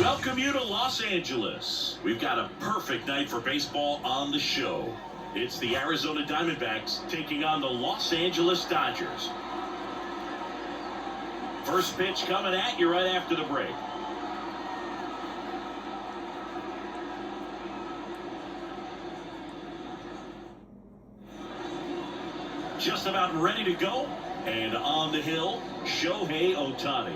welcome you to Los Angeles. We've got a perfect night for baseball on the show. It's the Arizona Diamondbacks taking on the Los Angeles Dodgers. First pitch coming at you right after the break. Just about ready to go. And on the hill, Shohei Ohtani.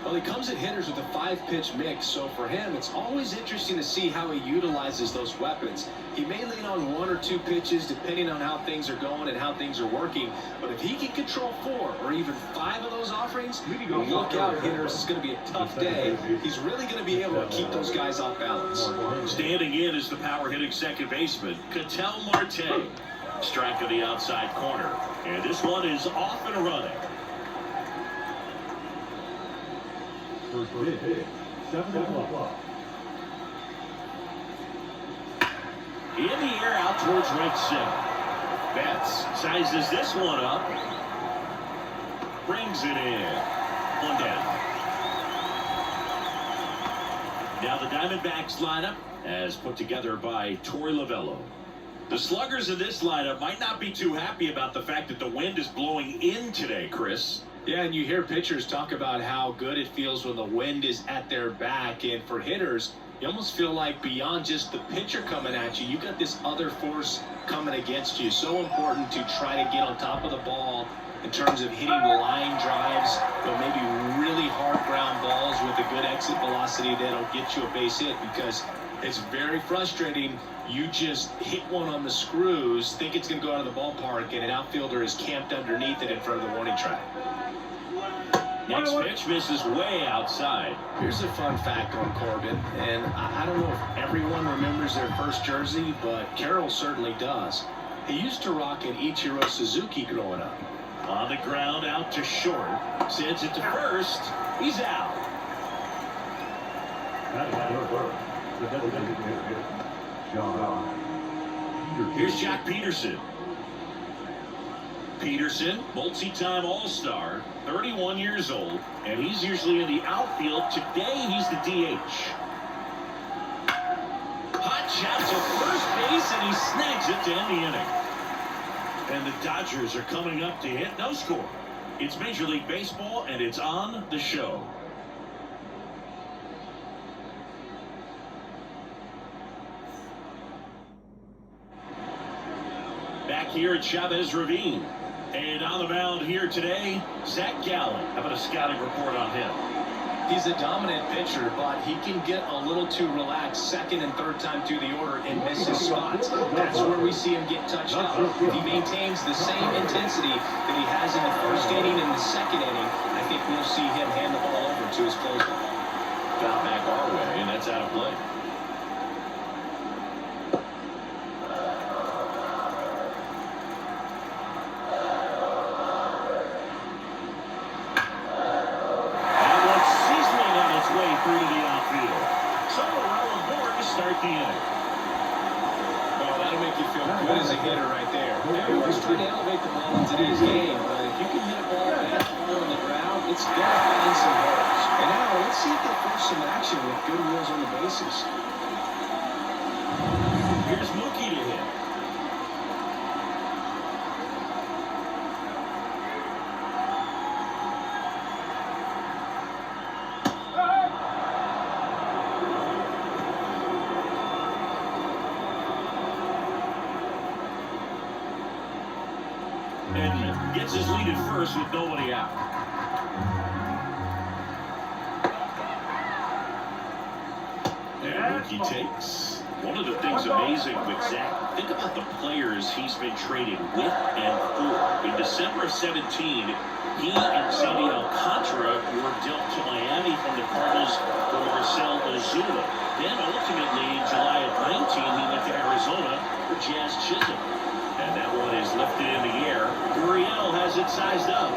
Well, he comes at hitters with a 5-pitch mix, so for him, it's always interesting to see how he utilizes those weapons. He may lean on 1 or 2 pitches depending on how things are going and how things are working, but if he can control 4 or even 5 of those offerings, look out, hitters. It's going to be a tough day. He's really going to be able to keep those guys off balance. Standing in is the power-hitting second baseman, Ketel Marte. Strike of the outside corner, and this one is off and running. First pitch, 7 o'clock. In the air, out towards right center. Betts sizes this one up. Brings it in. 1 down. Now the Diamondbacks lineup as put together by Torey Lovullo. The sluggers in this lineup might not be too happy about the fact that the wind is blowing in today, Chris. Yeah, and you hear pitchers talk about how good it feels when the wind is at their back. And for hitters, you almost feel like beyond just the pitcher coming at you, you got this other force coming against you. So important to try to get on top of the ball in terms of hitting line drives, or maybe really hard ground balls with a good exit velocity that'll get you a base hit, because it's very frustrating. You just hit one on the screws, think it's going to go out of the ballpark, and an outfielder is camped underneath it in front of the warning track. Next pitch misses way outside. Here's a fun fact on Corbin, and I don't know if everyone remembers their first jersey, but Carroll certainly does. He used to rock an Ichiro Suzuki growing up. On the ground, out to short. Sends it to first. He's out. Here's Jack Peterson. Peterson, multi-time All-Star, 31 years old, and he's usually in the outfield. Today, he's the DH. Hot shot to first base, and he snags it to end the inning. And the Dodgers are coming up to hit no score. It's Major League Baseball, and it's on the show. Back here at Chavez Ravine. And on the mound here today, Zach Gallen. How about a scouting report on him? He's a dominant pitcher, but he can get a little too relaxed second and third time through the order and miss his spots. That's where we see him get touched up. If he maintains the same intensity that he has in the first inning and the second inning, I think we'll see him hand the ball over to his closer. Got back our way, and that's out of play. Through to the outfield. So well aboard to start the inning. Well, that'll make you feel good as a hitter right there. Everyone's trying to elevate the ball into today's game, but if you can hit a ball that low on the ground, it's going to find some holes. And now let's see if they force some action with good wheels on the bases. Here's Mookie to hit. And gets his lead at first with nobody out. And Mookie takes. One of the things amazing with Zach, think about the players he's been trading with and for. In December of 17, he and Sandy Alcantara were dealt to Miami from the Cardinals for Marcell Ozuna. Then ultimately, in July of 19, he went to Arizona for Jazz Chisholm. And that one is lifted in the air. Gurriel has it sized up.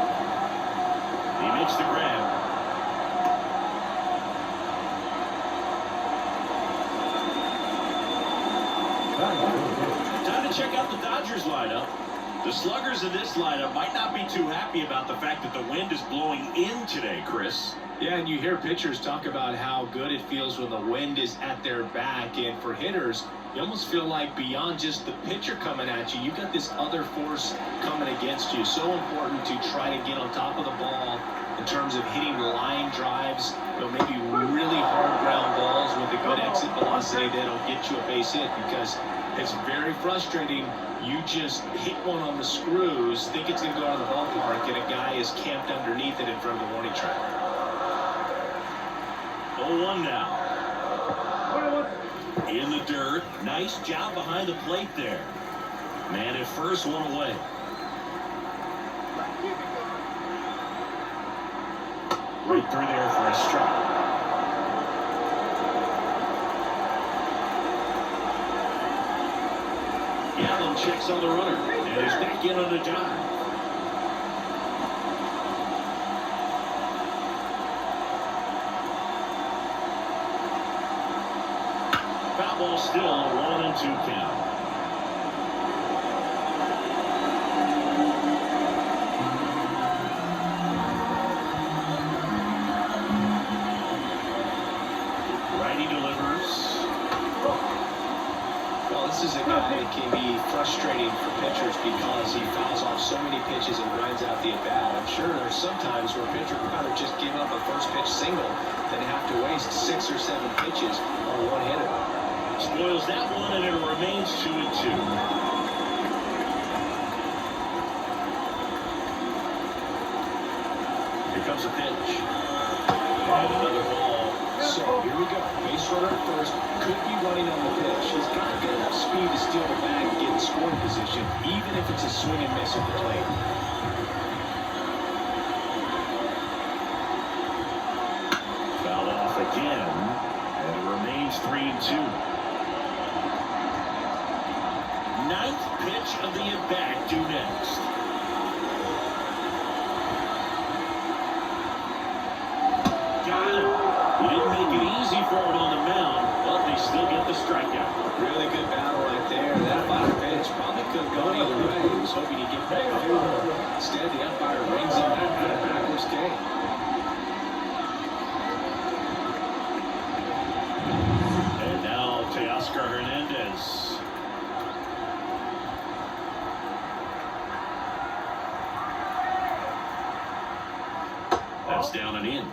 He makes the grab. Time to check out the Dodgers lineup. The sluggers in this lineup might not be too happy about the fact that the wind is blowing in today, Chris. Yeah, and you hear pitchers talk about how good it feels when the wind is at their back. And for hitters, you almost feel like beyond just the pitcher coming at you, you've got this other force coming against you. So important to try to get on top of the ball in terms of hitting line drives, maybe really hard ground balls with a good exit velocity that'll get you a base hit, because it's very frustrating. You just hit one on the screws, think it's going to go out of the ballpark, and a guy is camped underneath it in front of the warning track. 0-1 now. In the dirt. Nice job behind the plate there. Man at first, one away. Right through there for a strike. Allen checks on the runner and is back in on the dive. Foul ball still, a 1-2 count. Righty delivers. Well, this is a guy that can be frustrating for pitchers because he fouls off so many pitches and grinds out the at-bat. I'm sure there's some times where a pitcher would rather just give up a first pitch single than have to waste 6 or 7 pitches on one hitter. Spoils that one, and it remains 2-2. Here comes a pitch. And another ball. So here we go. Base runner at first. Could be running on the pitch. He's got to get enough speed to steal the bag and get in scoring position, even if it's a swing and miss at the plate. Foul off again, and it remains 3-2. Ninth pitch of the at-bat due next. Got him. He didn't make it easy for him on the mound, but they still get the strikeout. Really good battle right there. That fire pitch probably could have gone either way. He was hoping he'd get back through. Instead, the umpire rings him back out of backwards game. And now Teoscar Hernandez. That's down and in.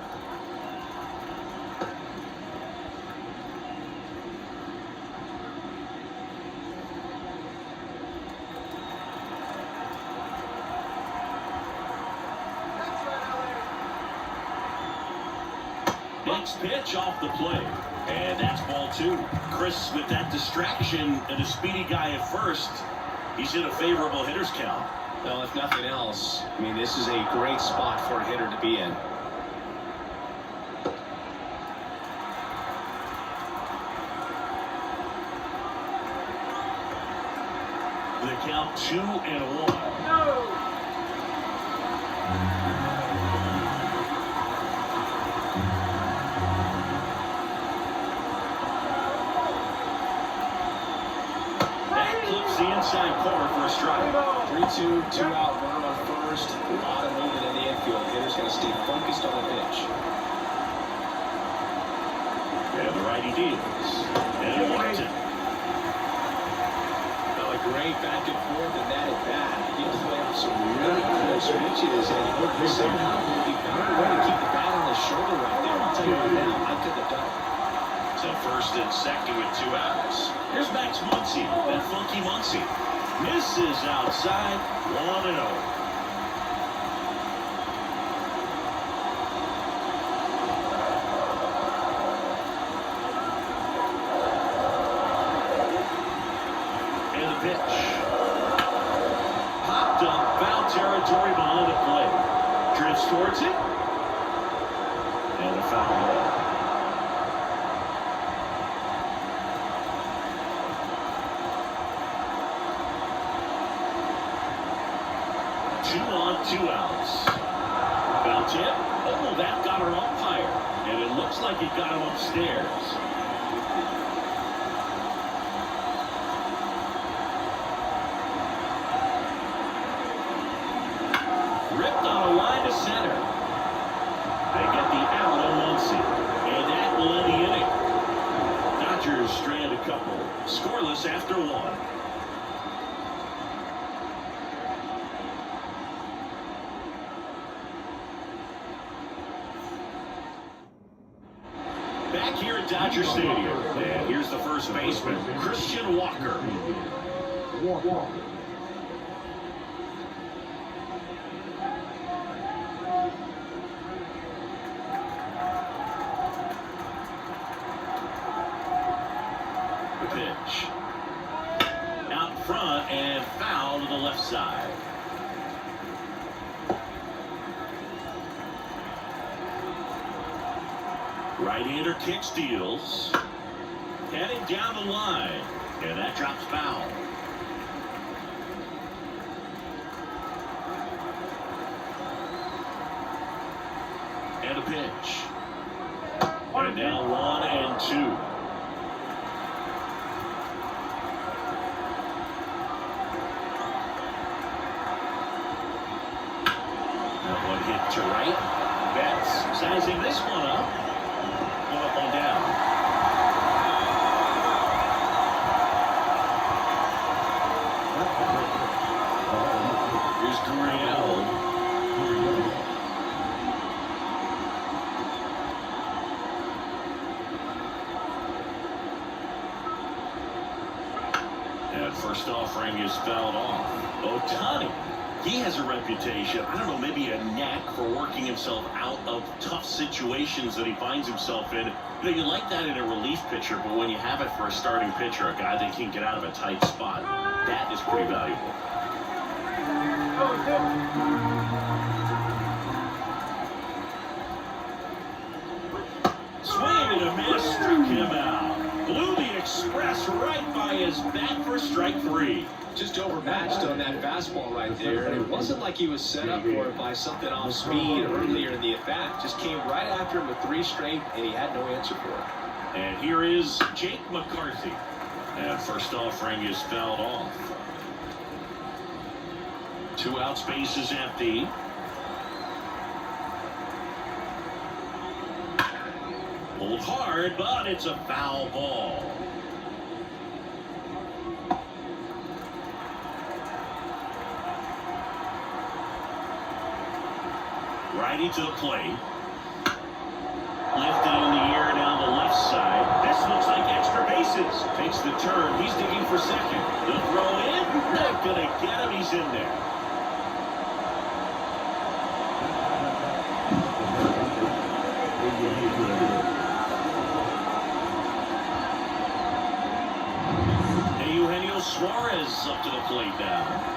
Next pitch off the plate. And that's ball 2. Chris, with that distraction and a speedy guy at first, he's in a favorable hitter's count. Well, if nothing else, I mean, this is a great spot for a hitter to be in. The count 2-1. No. The inside corner for a strike. 3-2, 2-out, runner on first. A lot of movement in the infield. Hitter's got to stay focused on the pitch. And the righty deals. And Martin. Well, a great back and forth in that at bat. He has played off some really close pitches, and somehow he found a way to keep the bat on his shoulder right there. I'll tell you right now, I could have done it. So first and second with 2 outs. Here's Max Muncy, that funky Muncy. Misses outside, 1-0. And the pitch. Popped up, foul territory behind the plate. Drifts towards it. And a foul ball. On 2 outs. Foul tip. Oh, that got her umpire. And it looks like it got him upstairs. Back here at Dodger Stadium. And here's the first baseman, Christian Walker. The pitch. Out front and foul to the left side. Right-hander kick steals. Heading down the line. And that drops foul. And a pitch. And now 1-2. That one hit to right. Betts sizing this one up. Up and down. Here's Gurriel. And first offering is fouled off. Ohtani. He has a reputation, I don't know, maybe a knack for working himself out of tough situations that he finds himself in. You know, you like that in a relief pitcher, but when you have it for a starting pitcher, a guy that can get out of a tight spot, that is pretty valuable. Swing and a miss, struck him out. Blew the express right by his bat for strike 3. Just overmatched on that fastball right there, and it wasn't like he was set up for it by something off speed earlier in the at-bat. Just came right after him with 3 straight, and he had no answer for it. And here is Jake McCarthy. And first offering is fouled off. 2 outs, base is empty. Pulled hard, but it's a foul ball. Righty to the plate. Lifted in the air down the left side. This looks like extra bases. Takes the turn. He's digging for second. The throw in. Not going to get him. He's in there. Eugenio Suarez up to the plate now.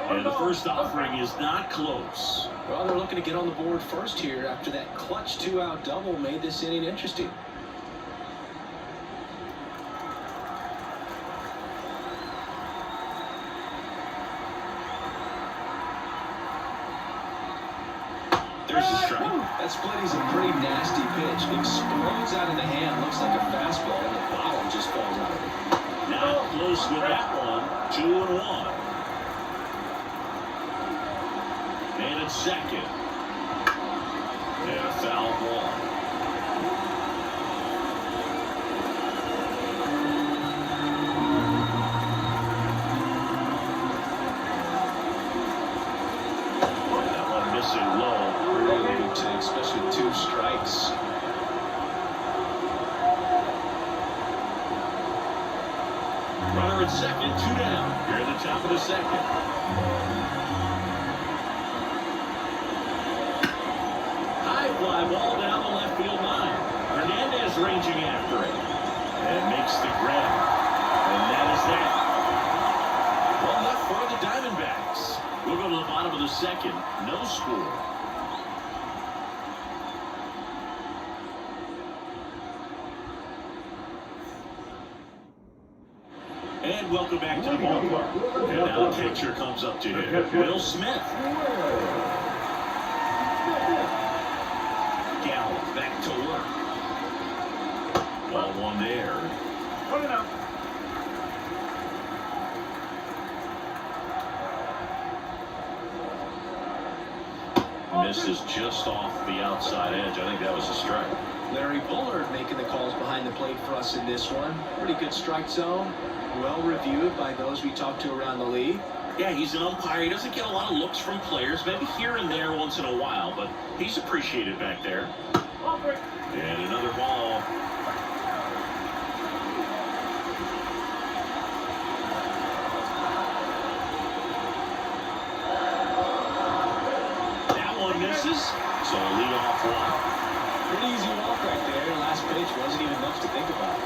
And the first offering is not close. Well, they're looking to get on the board first here after that clutch 2-out double made this inning interesting. There's a strike. That split is a pretty nasty pitch. Explodes out of the hand. Looks like a fastball, and the bottom just falls out of it. Not close with that one. 2-1. And it's second. And a foul ball. That one missing low. Really big take, especially 2 strikes. Runner at second, 2 down. Here at the top of the second. Fly ball down the left field line. Hernandez ranging after it. And makes the grab. And that is that. One left for the Diamondbacks. We'll go to the bottom of the second. No score. And welcome back to the ballpark. And now the catcher comes up to him. Will Smith. Back to work. Ball 1 there. Misses just off the outside edge. I think that was a strike. Larry Bullard making the calls behind the plate for us in this one. Pretty good strike zone. Well reviewed by those we talked to around the league. Yeah, he's an umpire. He doesn't get a lot of looks from players, maybe here and there once in a while, but he's appreciated back there. And another ball. That one misses, so a leadoff walk. Pretty easy walk right there. Last pitch wasn't even much to think about.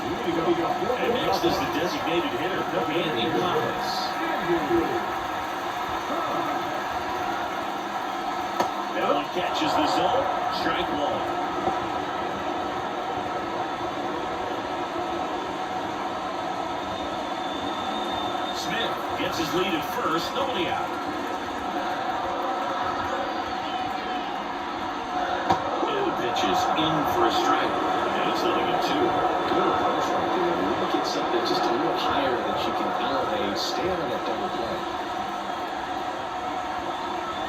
And next is the designated hitter, Andy Collins. That one catches the zone. Strike one. Smith gets his lead at first. Nobody out. And the pitch is in for a strike. And it's 0-2. Good approach right there. You look at something just a little higher that you can elevate. Stay on that double play.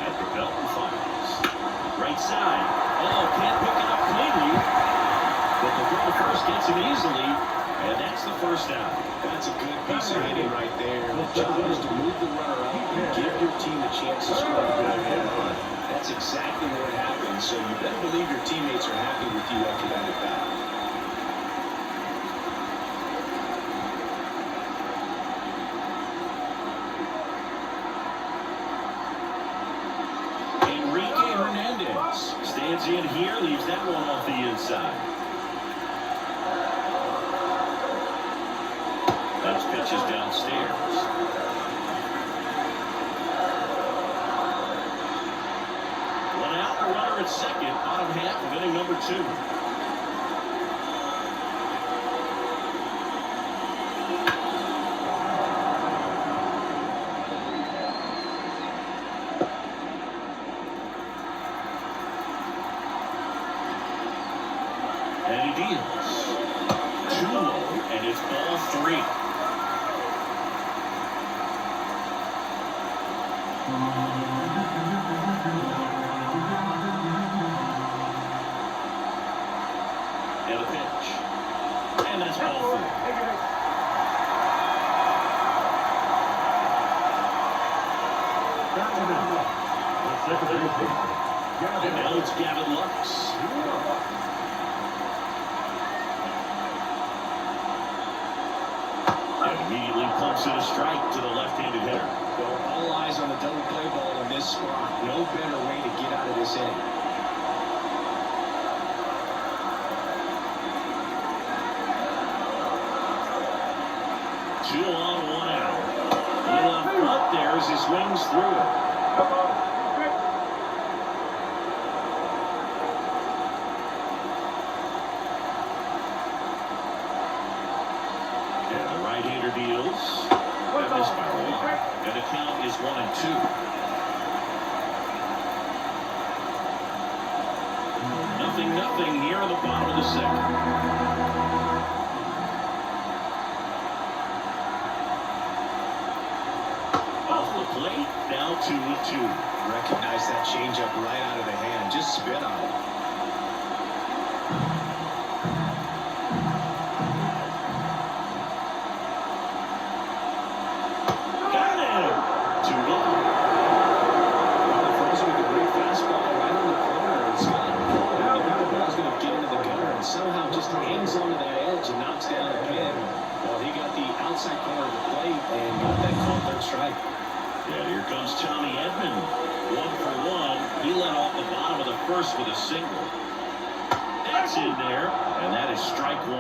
At the belt and fires. Right side. Oh, can't pick it up cleanly. But the throw to first gets him easily. And that's the first out. That's a good piece of hitting right there. The job is to move the runner up and give your team a chance to score a good hit run. That's exactly what happened. So you better believe your teammates are happy with you after that at bat. Stands in here, leaves that one off the inside. Next pitch is downstairs. One out, a runner at second, bottom half of inning number 2. And he deals. Too low, and it's ball 3. And a pitch. And that's ball 4. And now it's Gavin Lux. Immediately pumps in a strike to the left-handed hitter. Well, all eyes on the double play ball in this spot. No better way to get out of this inning. 2 on, 1 out. Little up front there as he swings through it. Right-hander deals. That missed by 1. And the count is 1-2. Nothing here in the bottom of the second. Off the plate, now 2-2. Recognize that changeup right out of the hand. Just spit on it. Somehow just hangs onto that edge and knocks down a pin. Well, he got the outside corner of the plate and got that called third strike. Yeah, here comes Tommy Edman. 1 for 1. He led off the bottom of the first with a single. That's in there, and that is strike 1.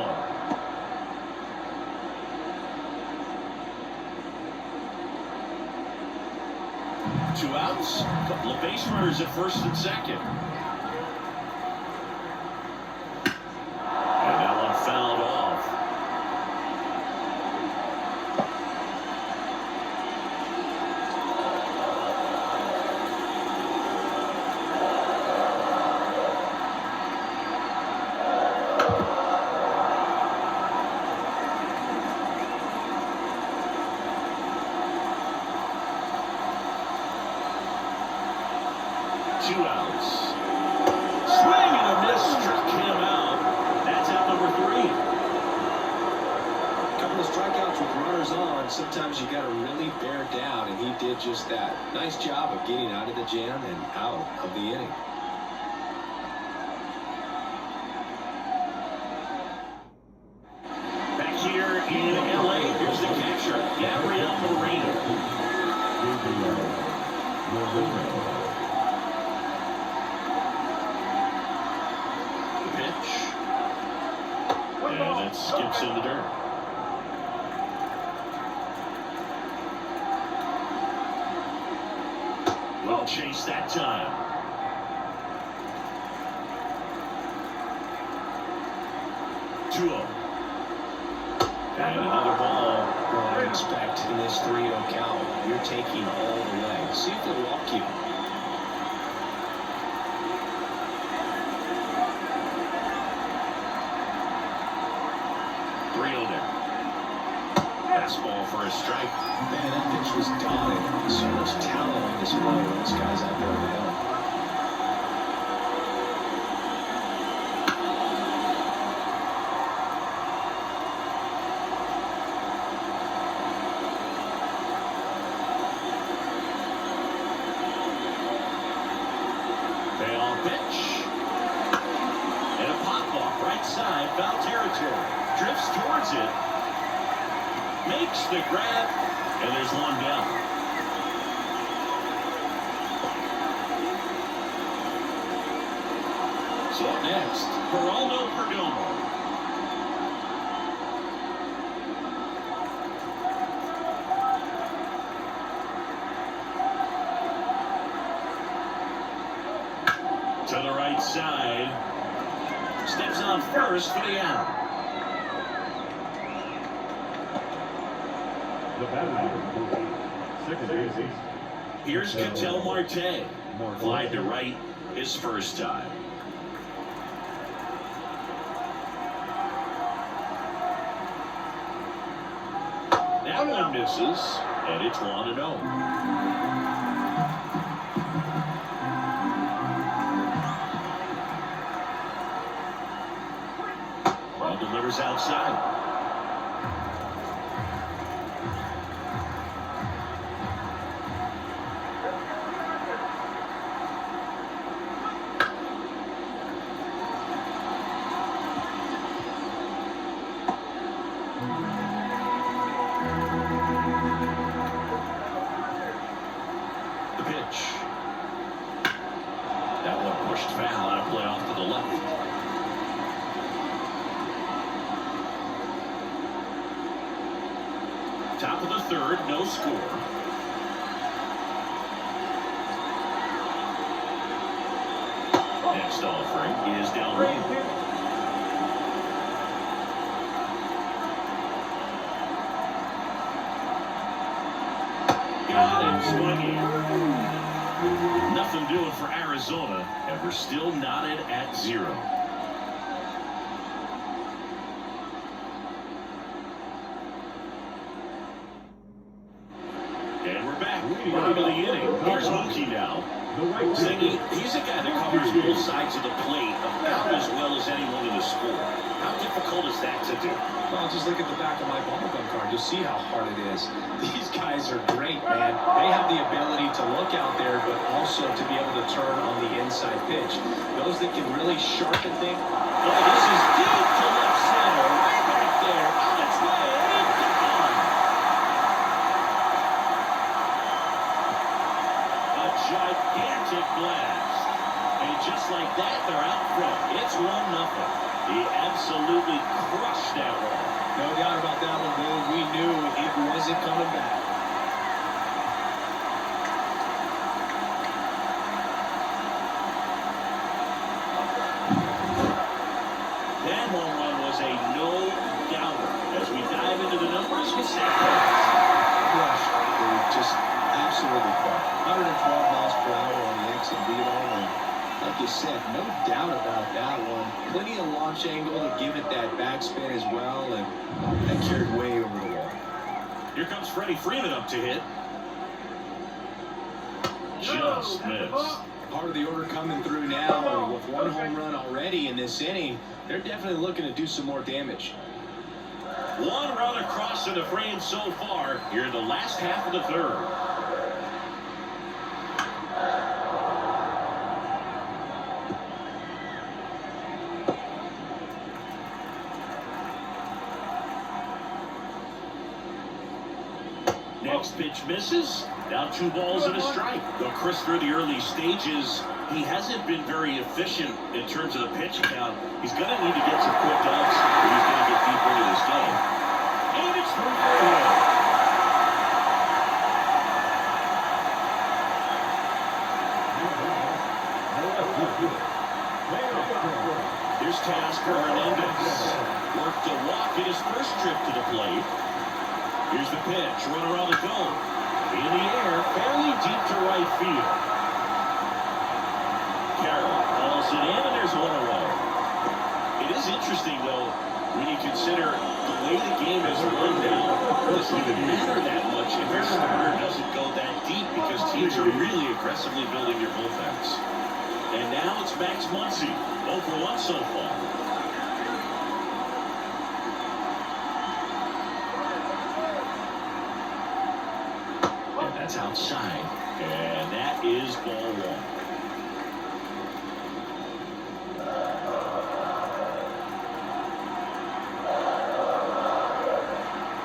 Two outs, couple of base runners at first and second. Two outs. Swing and a miss, struck him out. That's out number 3. A couple of strikeouts with runners on. and sometimes you got to really bear down, and he did just that. Nice job of getting out of the jam and out of the inning. Back here in LA, here's the catcher, Gabriel Moreno. The pitch. And it skips in the dirt. Will chase that time. 2-0. And another ball. Well, I expect in this 3-0 count, you're taking all the way. See if they'll walk you. Fastball for a strike. Man, that pitch was dominant. So much talent on display with these guys out there on the hill. Payoff pitch. And a pop-off right side, foul territory. Drifts towards it. Makes the grab, and there's one down. So up next, Geraldo Perdomo. To the right side. Steps on first for the out. The batter, second base. Here's Ketel Marte. Fly to right his first time. That one misses, and it's 1-0. Ball delivers outside. The pitch. That one pushed foul out of play off to the left. Top of the third, no score. Next offering is down low. Got him swinging. Nothing doing for Arizona, and we're still knotted at 0. And we're back. Bottom of the inning. Here's Mookie now. Zingy, he's a guy that covers both sides of the plate about as well as anyone in the sport. How difficult is that to do? Well, just look at the back of my bubblegum card. You'll see how hard it is. These guys are great, man. They have the ability to look out there, but also to be able to turn on the inside pitch. Those that can really sharpen things. Oh, this is deep to left center. Right back there. On its way. Gone. A gigantic blast. And just like that, they're out front. It's 1-0. He absolutely crushed that one. No doubt about that one, Boone. We knew it wasn't coming back. That home run was a no-doubter. As we dive into the numbers with Zach. Crushed, dude. Just absolutely crushed. 112 miles per hour on the exit beat on. Like you said, no doubt about that one. Plenty of launch angle to give it that backspin as well, and that carried way over the wall. Here comes Freddie Freeman up to hit. Just missed. Part of the order coming through now, and with one home run already in this inning, they're definitely looking to do some more damage. One run across in the frame so far here in the last half of the third. Next pitch misses. Now 2 balls and a strike. Well, Chris, through the early stages, he hasn't been very efficient in terms of the pitch count. He's going to need to get some quick outs if he's going to get deeper into this game. And it's through for a hit. Here's Teoscar Hernandez. Worked a walk in his first trip to the plate. Here's the pitch. Runner on the go. In the air, fairly deep to right field. Carroll calls it in, and there's one away. It is interesting, though, when you consider the way the game is run now. It doesn't even matter that much if your starter doesn't go that deep because teams are really aggressively building their bullpens. And now it's Max Muncy, 0 for 1 so far. And that's outside. And that is ball 1.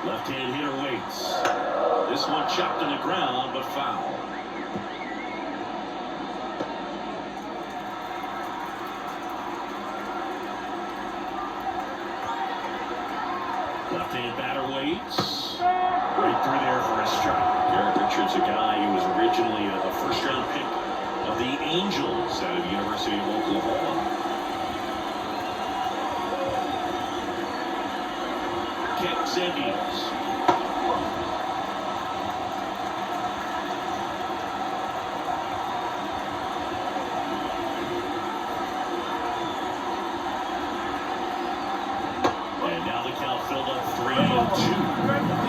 Left-hand hitter waits. This one chopped to the ground, but foul. Left-hand batter waits. Right through there for a strike. Garrett Richards, a guy who was originally a first-round pick of the Angels out of the University of Oklahoma. Kent Sandias. And now the count filled up 3-2.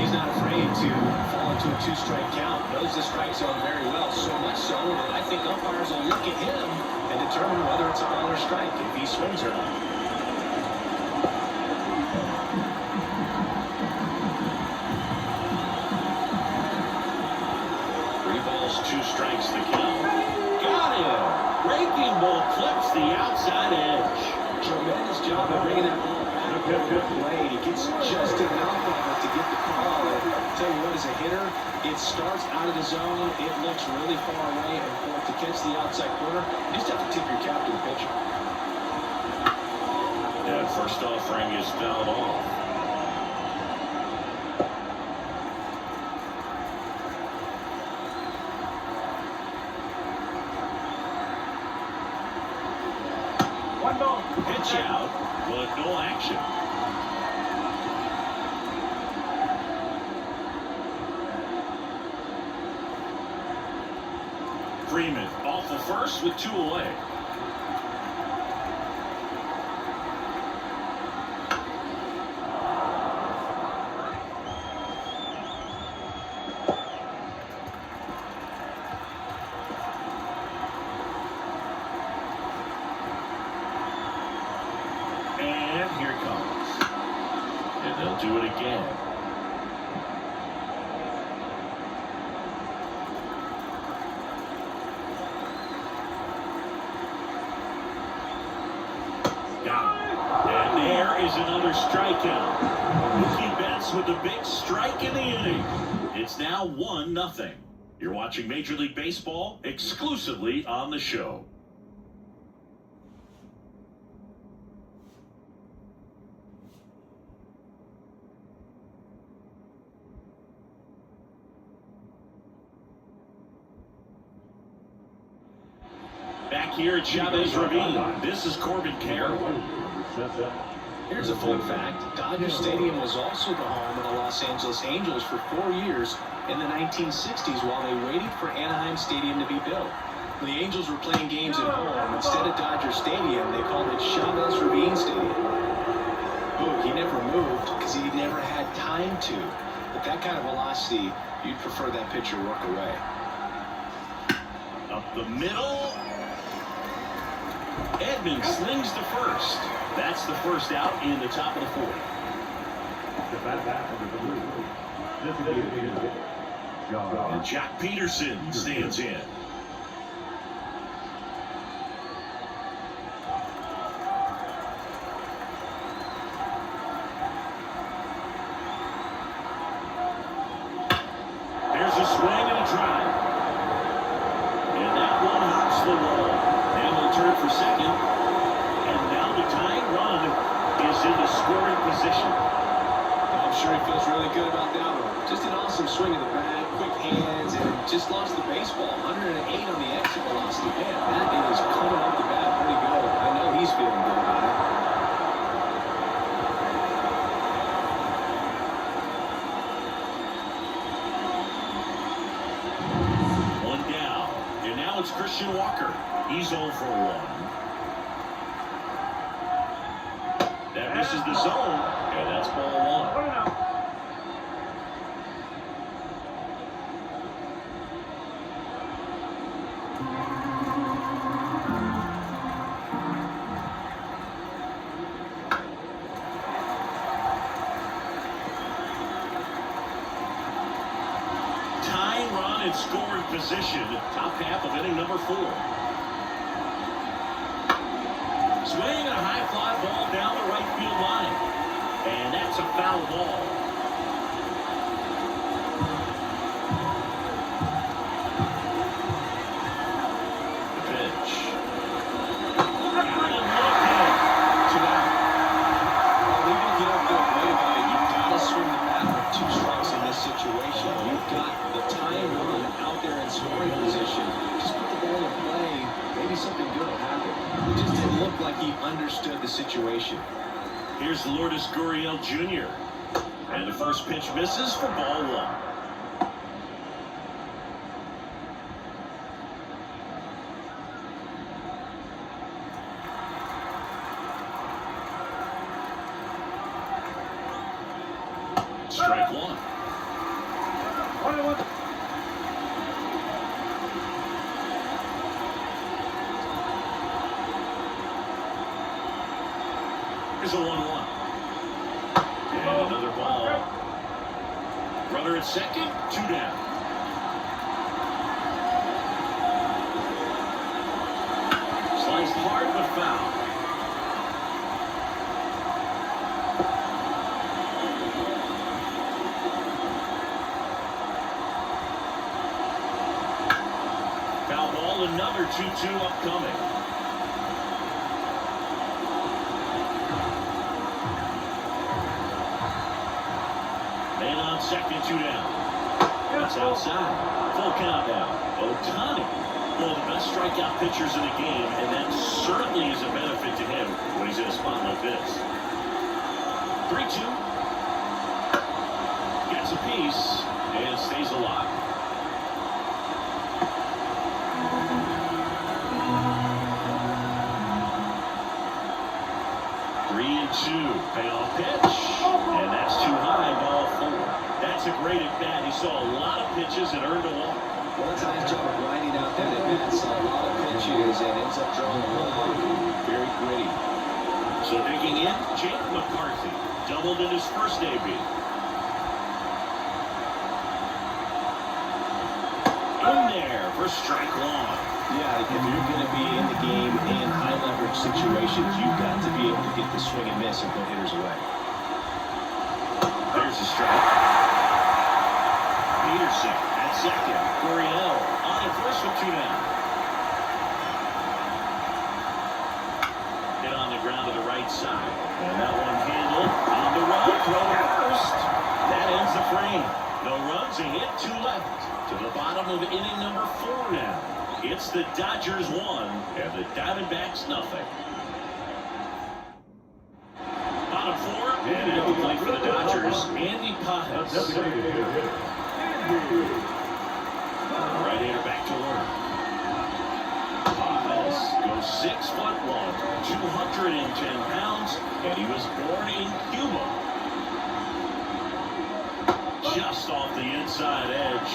He's not afraid to fall into a 2-strike count. Knows the strike zone very well, so much so that I think umpires will look at him and determine whether it's a ball or strike if he swings or not. 2 strikes the count. Got him! Breaking ball clips the outside edge. Tremendous job of bringing that ball back over the plate. He gets just enough of it to get the call. I'll tell you what, as a hitter, it starts out of the zone. It looks really far away, and for it to catch the outside corner, you just have to tip your cap to the pitcher. That first offering is fouled off. Pitch out, but no action. Freeman off the first with 2 away. And here it comes. And they'll do it again. Got it. And there is another strikeout. Mookie Betts with the big strike in the inning. It's now 1-0. You're watching Major League Baseball exclusively on the show. Back here at Chavez Ravine, this is Corbin Carroll. Here's a fun fact. Dodger Stadium was also the home of the Los Angeles Angels for 4 years in the 1960s while they waited for Anaheim Stadium to be built. When the Angels were playing games at home, instead of Dodger Stadium, they called it Chavez Ravine Stadium. Ooh, he never moved because he never had time to. With that kind of velocity, you'd prefer that pitcher work away. Up the middle. Edman slings to first. That's the first out in the top of the 4th. The bat number 3. Designated hitter. And Jack Peterson stands in. There's a swing and a drive. And that one hits the wall. And will turn for second. And now the tying run is in the scoring position. I'm sure he feels really good about that one. Just an awesome swing of the bat, quick hands, and just launched the baseball. 108 on the exit velocity. Man, that is coming off the bat pretty good. I know he's feeling good about it. One down. And now it's Christian Walker. He's 0 for 1. That misses the zone. And that's ball 1. Tying run in scoring position. Top half of inning number 4. Swing a high fly ball down the right field line. And that's a foul ball. The pitch. Got him looking. So now, even if you don't feel great about it, you've got to swing the bat with 2 strikes in this situation. You've got the tying run out there in scoring position. Just put the ball in play. Maybe something good will happen. It just didn't look like he understood the situation. Here's Lourdes Gurriel Jr. And the first pitch misses for ball 1. Strike 1. Here's a 1-1. And another ball. Runner at second, 2 down. Sliced hard but foul. Foul ball, another 2-2 upcoming. Man on second, 2 down. That's outside. Full count now. Ohtani, one of the best strikeout pitchers in the game, and that certainly is a benefit to him when he's in a spot like this. 3-2. Gets a piece and stays alive. Three and 2. Payoff pitch. And that's too high, ball 4. That's a great at bat. He saw a lot of pitches and earned a walk. Well, that's a nice job of grinding out that at bat. Saw a lot of pitches and ends up drawing a walk. Very gritty. So digging in, Jake McCarthy doubled in his first AB. In there for strike 1. Yeah, if you're going to be in the game in high leverage situations, you've got to be able to get the swing and miss and put hitters away. There's a strike. Peterson at second. Gurriel on at first with 2 down. Hit on the ground to the right side. And that one handled on the run. Throw to first. That ends the frame. No runs, a hit, 2 left. To the bottom of inning number 4 now. It's the Dodgers 1 and the Diamondbacks nothing. Bottom 4, and at the plate for the Dodgers, Andy Pajes. Right-hander back to work. Pajes goes 6'1", 210 pounds, and he was born in Cuba. Just off the inside edge.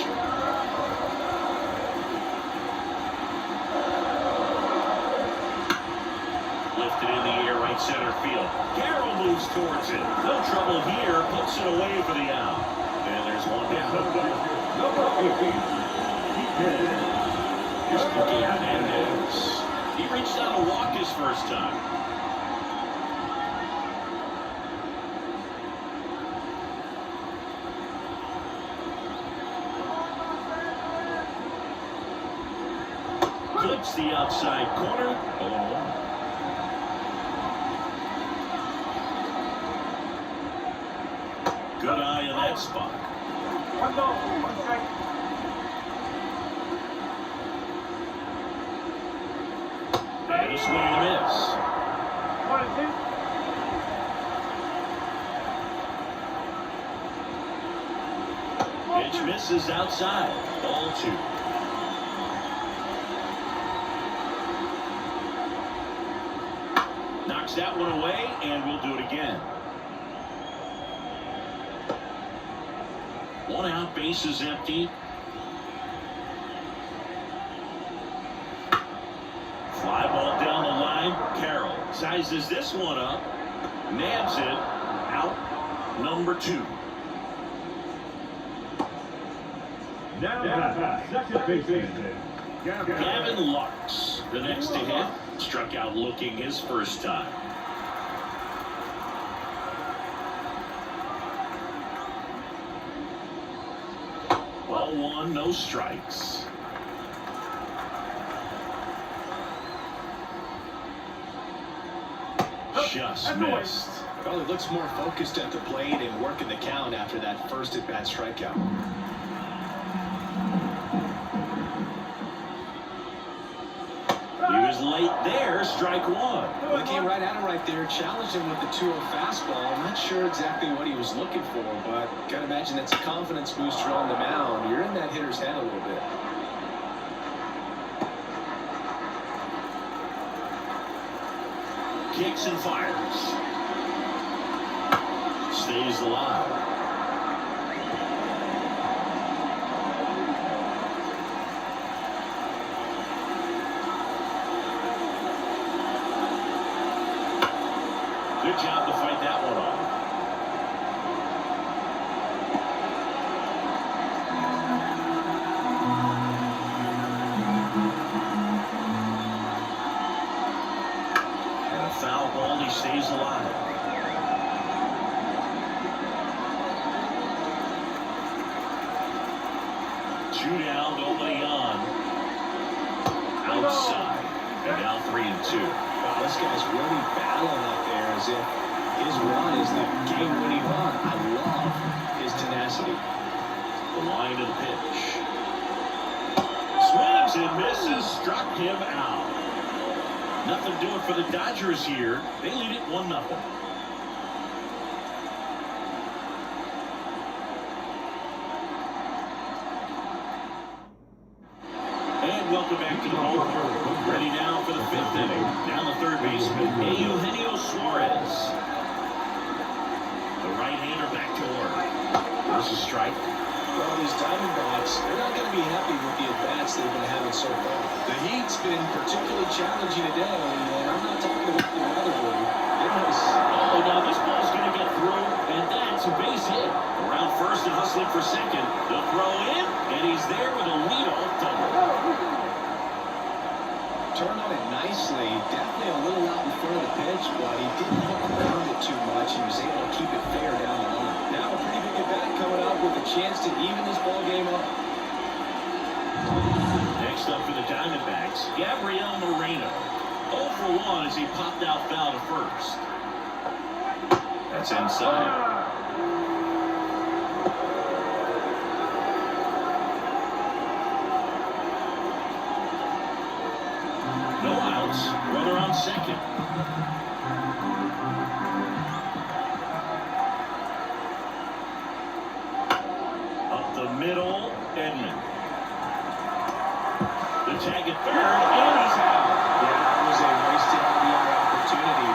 Lifted in the air, right center field. Carroll moves towards it. No trouble here, puts it away for the out. And there's one down. Number 18. Here's Cookie Hernandez. He reached out to walk his first time. Clips the outside corner. 0-1. Good eye in that spot. 1 ball, 1 strike. And a swing and a miss. 1 and 2. Pitch misses outside. Ball 2. Knocks that one away, and we'll do it again. 1 out, base is empty. Fly ball down the line. Carroll sizes this one up. Nabs it. Out number 2. Now that's second baseman. Gavin Lux, the next to hit, struck out looking his first time. Ball 1, no strikes. Just missed. Well, he looks more focused at the plate and working the count after that first at-bat strikeout. He was late there, strike 1. Well, he came right at him right there, challenged him with the 2-0 fastball. I'm not sure exactly what he was looking for, but gotta imagine that's a confidence booster on the mound. You're in that hitter's head a little bit. Kicks and fires. Stays alive. Good job to fight that one off. And a foul ball, he stays alive. Two down, nobody on. Outside. And now 3-2. Wow, this guy's really battling up there as if his run is the game-winning run. I love his tenacity. The line of the pitch. Swings and misses, struck him out. Nothing doing for the Dodgers here. They lead it 1-0. And welcome back to the ball. Ready now for the 5th inning. Down the third baseman, Eugenio Suarez. The right-hander back to work. There's a strike. Well, these Diamondbacks, they're not going to be happy with the at-bats they've been having so far. The heat's been particularly challenging today, and I'm not talking about the weather, boy. It was... Oh, now this ball's going to get through, and that's a base hit. Around first and hustling for second. The throw in, and he's there with a leadoff double. Turned on it nicely. Definitely a little out in front of the pitch, but he didn't hook around it too much. He was able to keep it fair down the line. Now a pretty big at-bat coming up with a chance to even this ball game up. Next up for the Diamondbacks, Gabriel Moreno. 0 for 1 as he popped out foul to first. That's inside. No outs. Runner on second. Up the middle, Edman. The tag at third, and he's out. Yeah, that was a wasted RBI opportunity.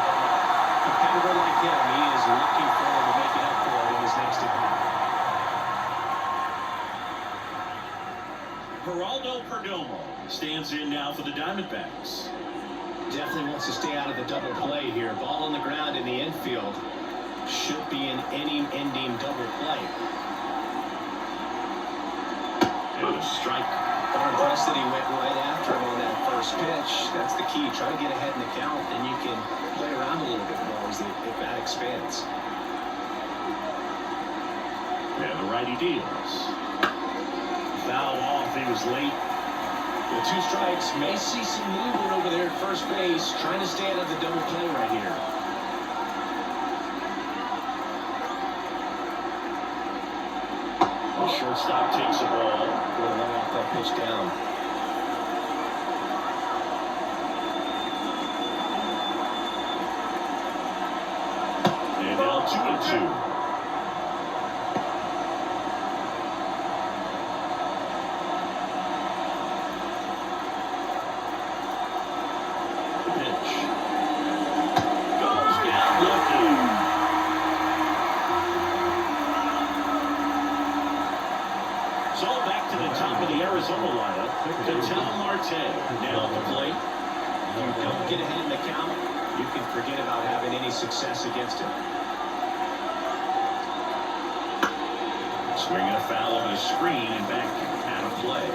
A competitor like him, he is looking forward to making up for it in his next at-bat. Geraldo Perdomo stands in now for the Diamondbacks. Definitely wants to stay out of the double play here. Ball on the ground in the infield. Should be an inning-ending double play. And a strike. I'm impressed that he went right after him on that first pitch. That's the key. Try to get ahead in the count, and you can play around a little bit more as the bat expands. And the righty deals. Foul off. He was late. With 2 strikes, may see some movement over there at first base, trying to stay out of the double play right here. The shortstop takes the ball. Going to off that pitch down. And now 2-2. Arizona lineup. Now at the plate. If you don't get ahead in the count, you can forget about having any success against him. Swinging a foul on a screen and back out of play.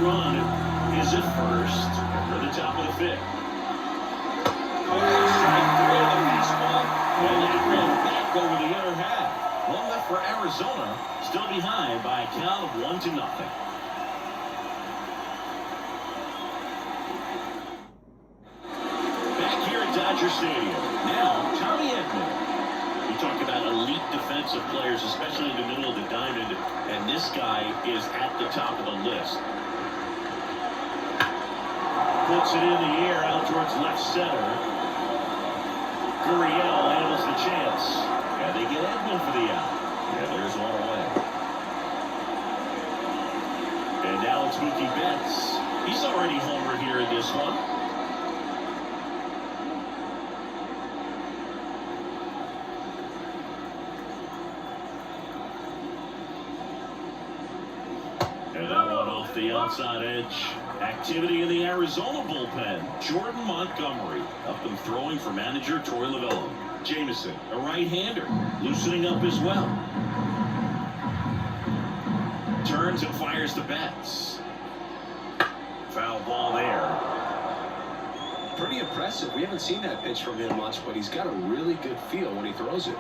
Run is at first for the top of the 5th. Strike 3 on the fastball. And that ran back over the other half. One left for Arizona, still behind by a count of 1-0. Back here at Dodger Stadium. Now, Tommy Edman. We talk about elite defensive players, especially in the middle of the diamond, and this guy is at the top of the list. Puts it in the air out towards left center. Gurriel handles the chance. And they get Edman for the out. Yeah, there's one away. And now it's Mookie Betts. He's already homered here in this one. And that one off the outside edge. Activity in the Arizona bullpen. Jordan Montgomery up and throwing for manager Troy Lavello. Jameson, a right-hander, loosening up as well. Turns and fires to Betts. Foul ball there. Pretty impressive. We haven't seen that pitch from him much, but he's got a really good feel when he throws it.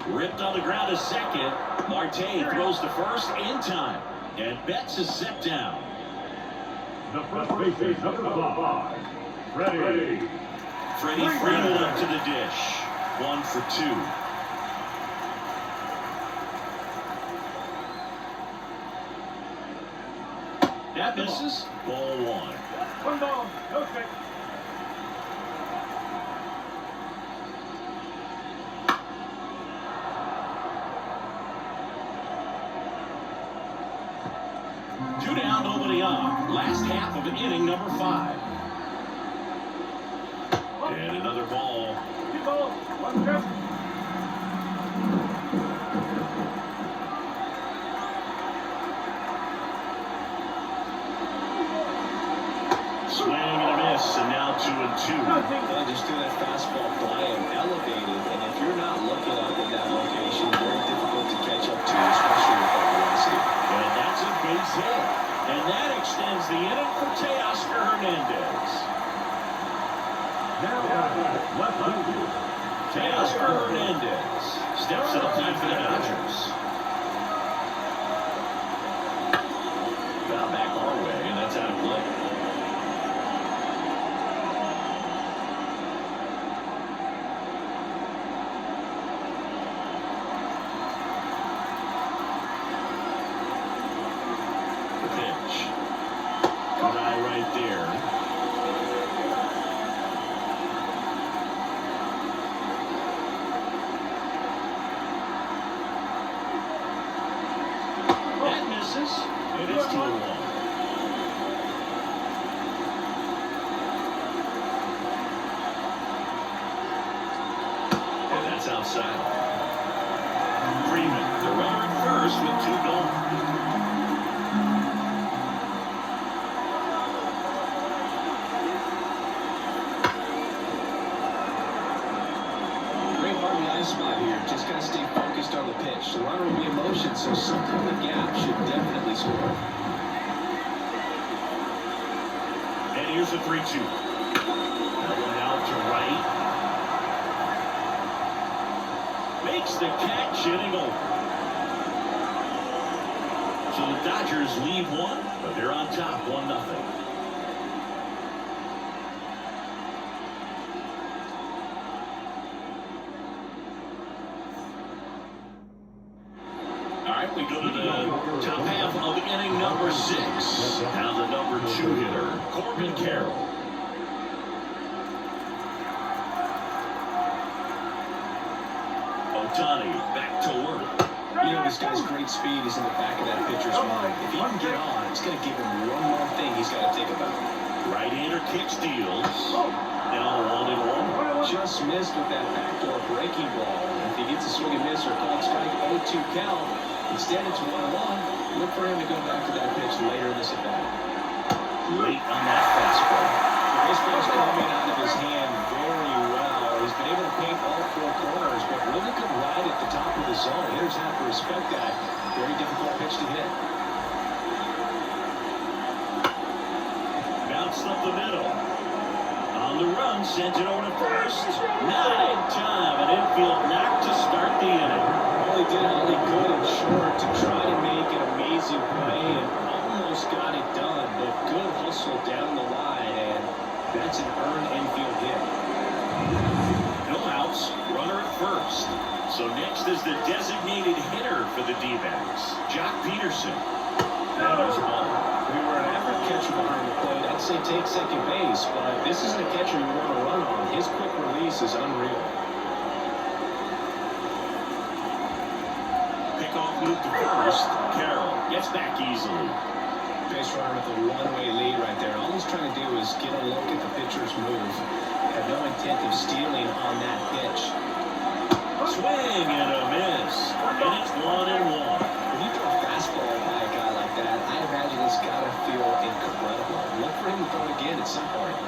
Ripped on the ground to second. Marte throws to first in time. And Betts is set down. The first baseman, number 5, Freddie Freeman up to the dish. 1 for 2. That misses. Ball 1. 1 ball, no strike. Two down, nobody on. Last half of inning number 5. And another ball. 2 balls, 1 strike. Swing and a miss, and now 2-2. Well, just do that fastball fly and elevated, and if you're not looking up in that location, very difficult to catch up to, especially with that velocity. And that's a base hit. And that extends the inning for Teoscar Hernandez. Now, left-handed. Teoscar Hernandez steps to the plate for the Dodgers. Foul back our way, and that's out of play. Right there. That misses. And it's 2-1. The runner will be in motion, so something in the gap should definitely score. And here's a 3-2. That one out to right. Makes the catch, inning over. So the Dodgers lead one, but they're on top 1-0. We go to the top half of inning number 6. Now the number 2 hitter, Corbin Carroll. Ohtani back to work. You know, this guy's great speed is in the back of that pitcher's mind. If he can get on, it's going to give him one more thing he's got to think about. Right-hander kick steals. Now 1-1. Just missed with that backdoor breaking ball. If he gets a swing and miss or called strike 0-2 count, instead it's 1-1. Look for him to go back to that pitch later in this at-bat. Late on that fastball. The baseball's coming out of his hand very well. He's been able to paint all 4 corners, but really good ride at the top of the zone. Hitters have to respect that. Very difficult pitch to hit. Bounced up the middle. On the run, sends it over to first. Not in time. An infield knock to start the inning. Well, he did all he could in short to try to make an amazing play and almost got it done, but good hustle down the line, and that's an earned infield hit. No outs, runner at first. So next is the designated hitter for the D-backs, Jock Peterson. That is ball. We were an average catcher behind the plate. I'd say take second base, but this isn't a catcher you want to run on. His quick release is unreal. Pickoff move to first. Carroll gets back easily. Base runner with a one-way lead right there. All he's trying to do is get a look at the pitcher's move. Had no intent of stealing on that pitch. Swing and a miss. And it's 1-1. When you throw a fastball by a guy like that, I imagine it's got to feel incredible. Look for him to throw it again at some point.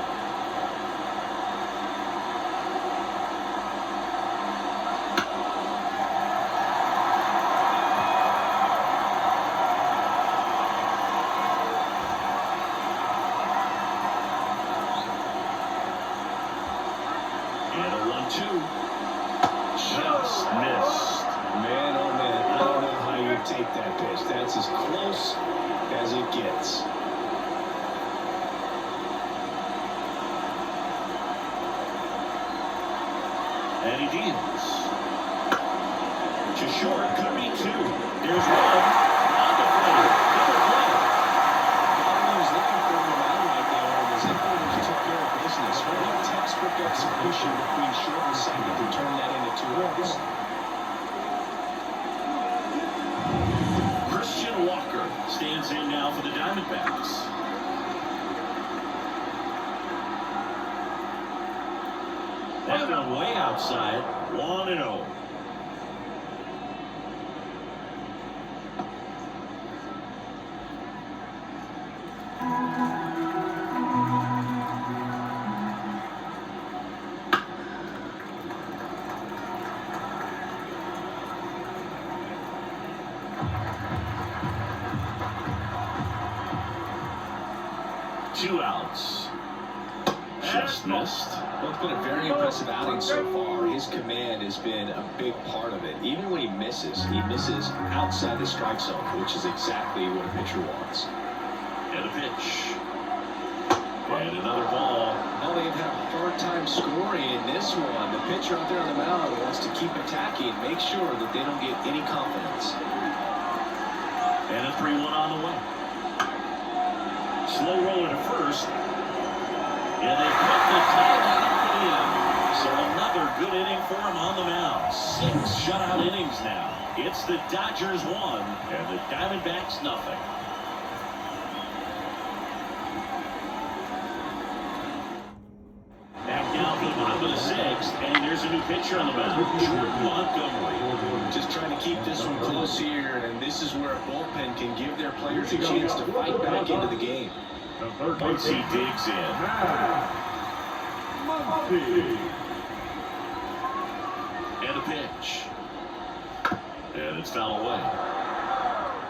And a 1-2. Just missed. Man, oh man, I don't know how you take that pitch. That's as close as it gets. And he deals. To short, could be 2. There's 1. On the plate. Double play. He was looking for him out right there, and his infielders took care of business. Really textbook execution between short and second to turn that into 2 runs. Christian Walker stands in now for the Diamondbacks. That one way outside. 1-0. Two outs. Just missed. Well, it's been a very impressive outing so far. His command has been a big part of it. Even when he misses outside the strike zone, which is exactly what a pitcher wants. And a pitch. And another ball. Well, they've had a hard time scoring in this one. The pitcher out there on the mound wants to keep attacking, make sure that they don't get any confidence. And a 3-1 on the way. Slow roller to first. And they put the tag in. So another good inning for him on the mound. 6 shutout innings now. It's the Dodgers 1 and the Diamondbacks nothing. Back down to the bottom of the 6th, and there's a new pitcher on the mound, Jordan Montgomery. Just trying to keep this one close here, and this is where a bullpen can give their players a chance to fight back into the game. Once he digs in. And a pitch. And it's foul away.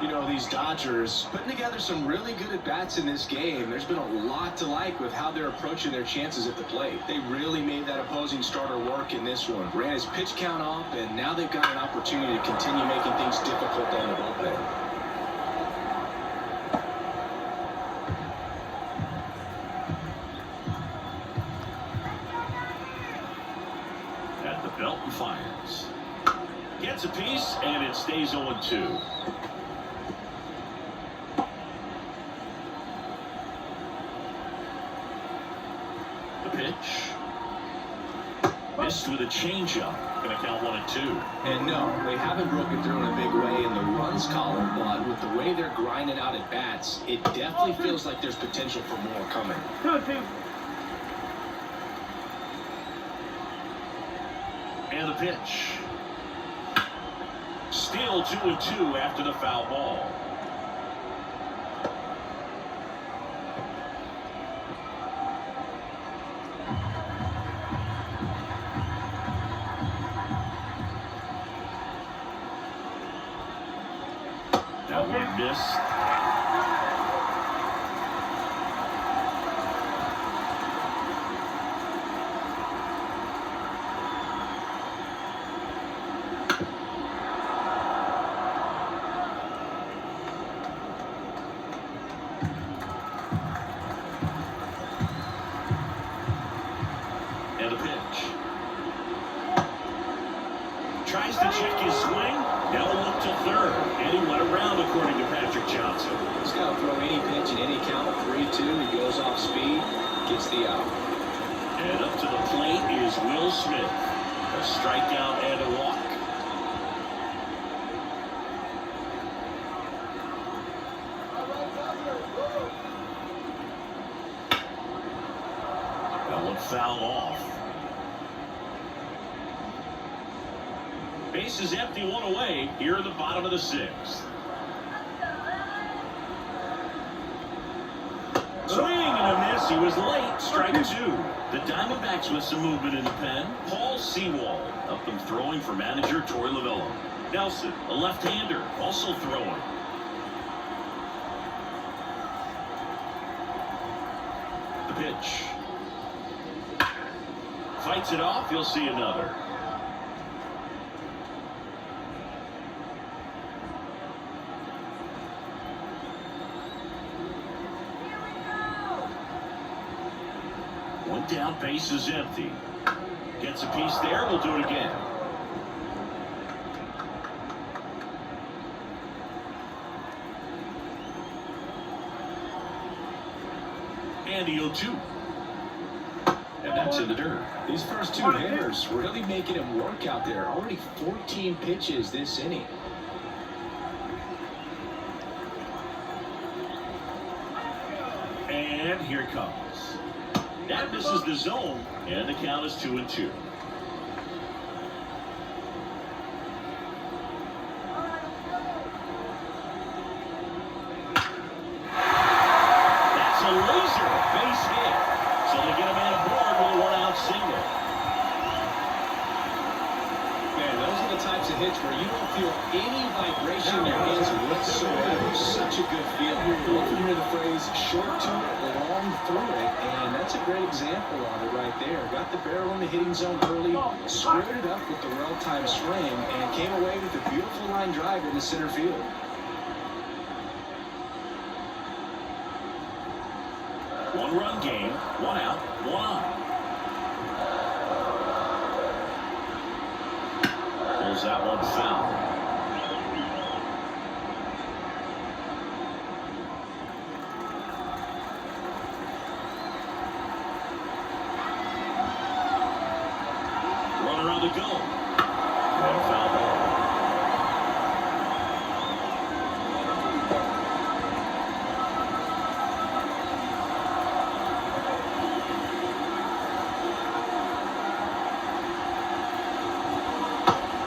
You know, these Dodgers putting together some really good at-bats in this game. There's been a lot to like with how they're approaching their chances at the plate. They really made that opposing starter work in this one. Ran his pitch count off, and now they've got an opportunity to continue making things difficult on the bullpen. At the belt and fires. Gets a piece, and it stays 0-2. Pitch. Missed with a changeup. Going to count 1-2. And no, they haven't broken through in a big way in the runs column, but with the way they're grinding out at bats, it definitely feels like there's potential for more coming. 2-2. And the pitch. Still 2-2 after the foul ball. That one missed. And the pitch. Tries to check his swing. Now a look to third. And he went around, according to Patrick Johnson. He's got to throw any pitch in any count. 3-2. He goes off speed, gets the out. And up to the plate is Will Smith. A strikeout and a walk. That one fouled off. Base is empty, one away here in the bottom of the sixth. Swing and a miss. He was late. Strike two. The Diamondbacks with some movement in the pen. Paul Sewald up and throwing for manager Torey Lovullo. Nelson, a left-hander, also throwing. The pitch. Fights it off. You'll see another. One down, base is empty. Gets a piece there, we'll do it again. And the 0-2. And that's in the dirt. These first two hitters really making him work out there. Already 14 pitches this inning. And here it comes. That misses the zone, and the count is 2-2. That's a laser base hit. So they get a man aboard with a one-out single. Man, those are the types of hits where you don't feel any vibration in your hands whatsoever. Such a good feeling. You often hear the phrase short to it, long through it, and that's a great example of it right there. Got the barrel in the hitting zone early, squared it up with the well-timed swing, and came away with a beautiful line drive into center field. One-run game, one out, one on. Pulls that one foul. Runner on the go. And foul ball.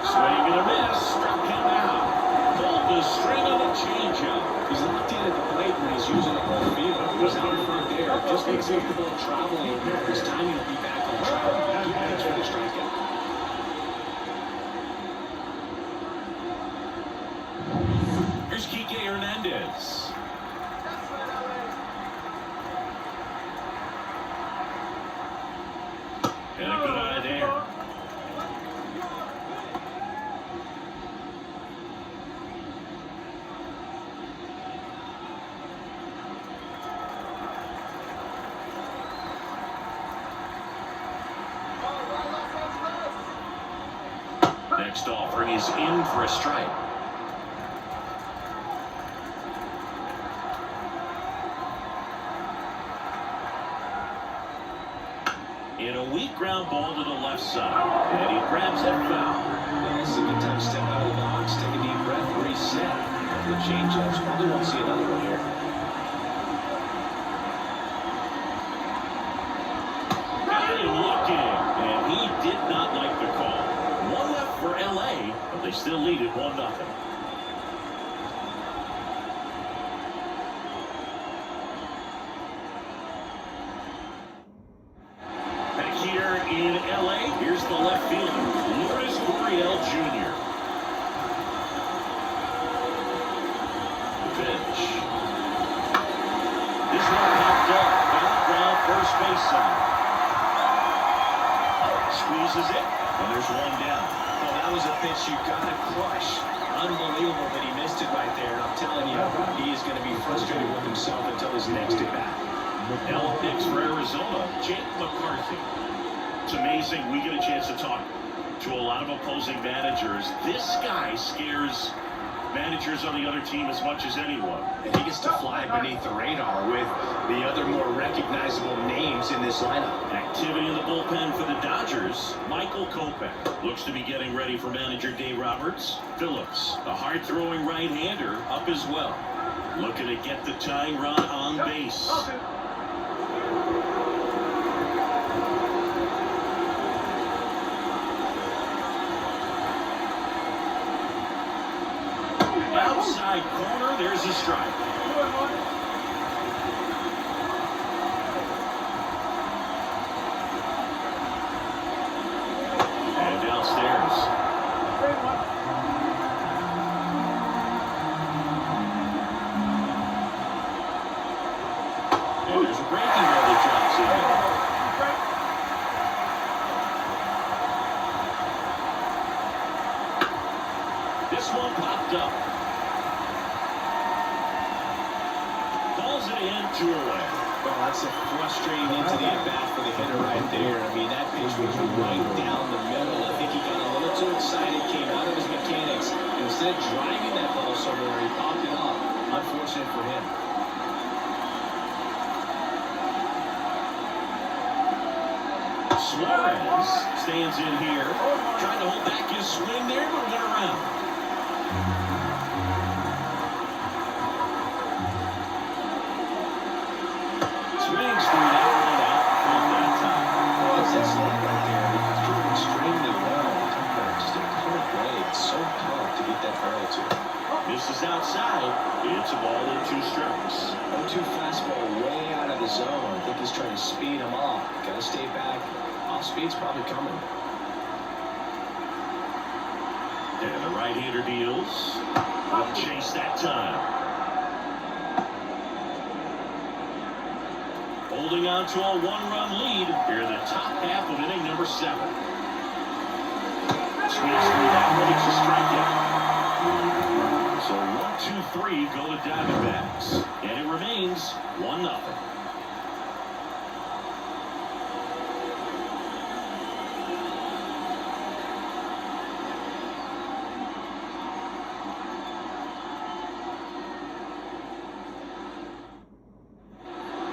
Swing and a miss. Struck him out. Pulled the string on the changeup. He's locked in at the plate when he's using the whole field. He's out in front there. Just makes him the ball traveling. His timing will be back on track. Good pitch for the strikeout. Here's Kike Hernandez. And a good out of there. Next offering is in for a strike. In a weak ground ball to the left side, and he grabs it foul. This is a good time to step out of the box, take a deep breath, reset. The changeups, probably won't see another one here. Got him looking, and he did not like the call. One left for LA, but they still lead it 1-0. Back here in LA, here's the left fielder, Lourdes Gurriel Jr. The pitch. This one popped up on the ground, first base side. Squeezes it, and there's one down. Oh, that was a pitch you gotta crush. Unbelievable that he missed it right there. And I'm telling you, he is going to be frustrated with himself until his next at bat. Now picks for Arizona, Jake McCarthy. It's amazing we get a chance to talk to a lot of opposing managers. This guy scares managers on the other team as much as anyone. And he gets to fly beneath the radar with the other more recognizable names in this lineup. Activity in the bullpen for the Dodgers. Michael Kopech looks to be getting ready for manager Dave Roberts. Phillips, a hard-throwing right-hander, up as well. Looking to get the tying run on base. Outside corner, there's a strike. And downstairs. And there's a breaking ball that drops in. This one popped up. It in, 2 away. Well, that's a frustrating into the at-bat for the hitter right there. I mean, that pitch was right down the middle. I think he got a little too excited, came out of his mechanics, and instead of driving that ball somewhere, he popped it off. Unfortunate for him. Suarez stands in here, trying to hold back his swing there, but went around. Swings through that one out from that time. Well, it's that slide right there. He's doing extremely well. Just a clear play. It's so tough to get that barrel to. Misses outside. It's a ball and 2 strikes. 0-2 fastball way out of the zone. I think he's trying to speed him off. Got to stay back. Off speed's probably coming. And the right-hander deals. Won't chase that time. Holding on to a 1-run lead here in the top half of inning number 7. Squeeze through that one. It's a strikeout. So 1, 2, 3 go to Diamondbacks. And it remains 1-0.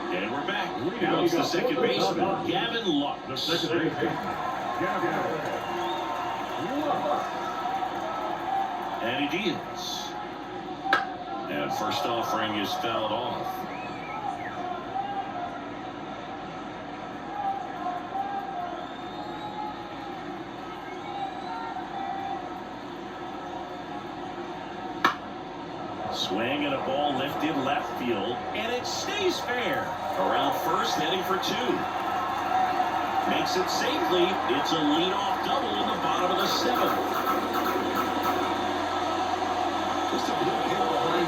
And we're back. Now it's the second baseman, Gavin Lux. The second baseman, Gavin. And he deals. And first offering is fouled off. Swing and a ball lifted left field, and it stays fair. Around first, heading for 2. Makes it safely. It's a leadoff double in the bottom of the 7th. Just a blue hit behind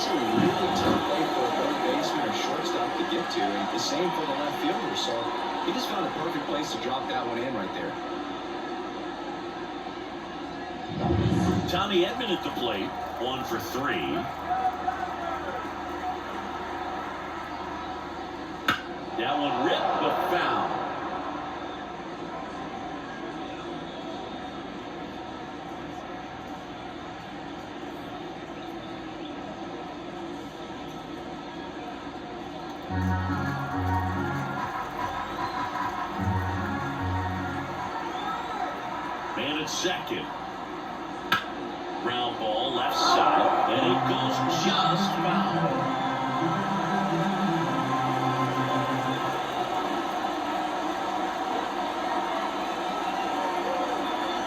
a really tough play for a third baseman or shortstop to get to, and the same for the left fielder. So he just found a perfect place to drop that one in right there. Tommy Edman at the plate, 1 for 3. That one ripped, but foul. Man at second. Ground ball left side, and it goes just foul.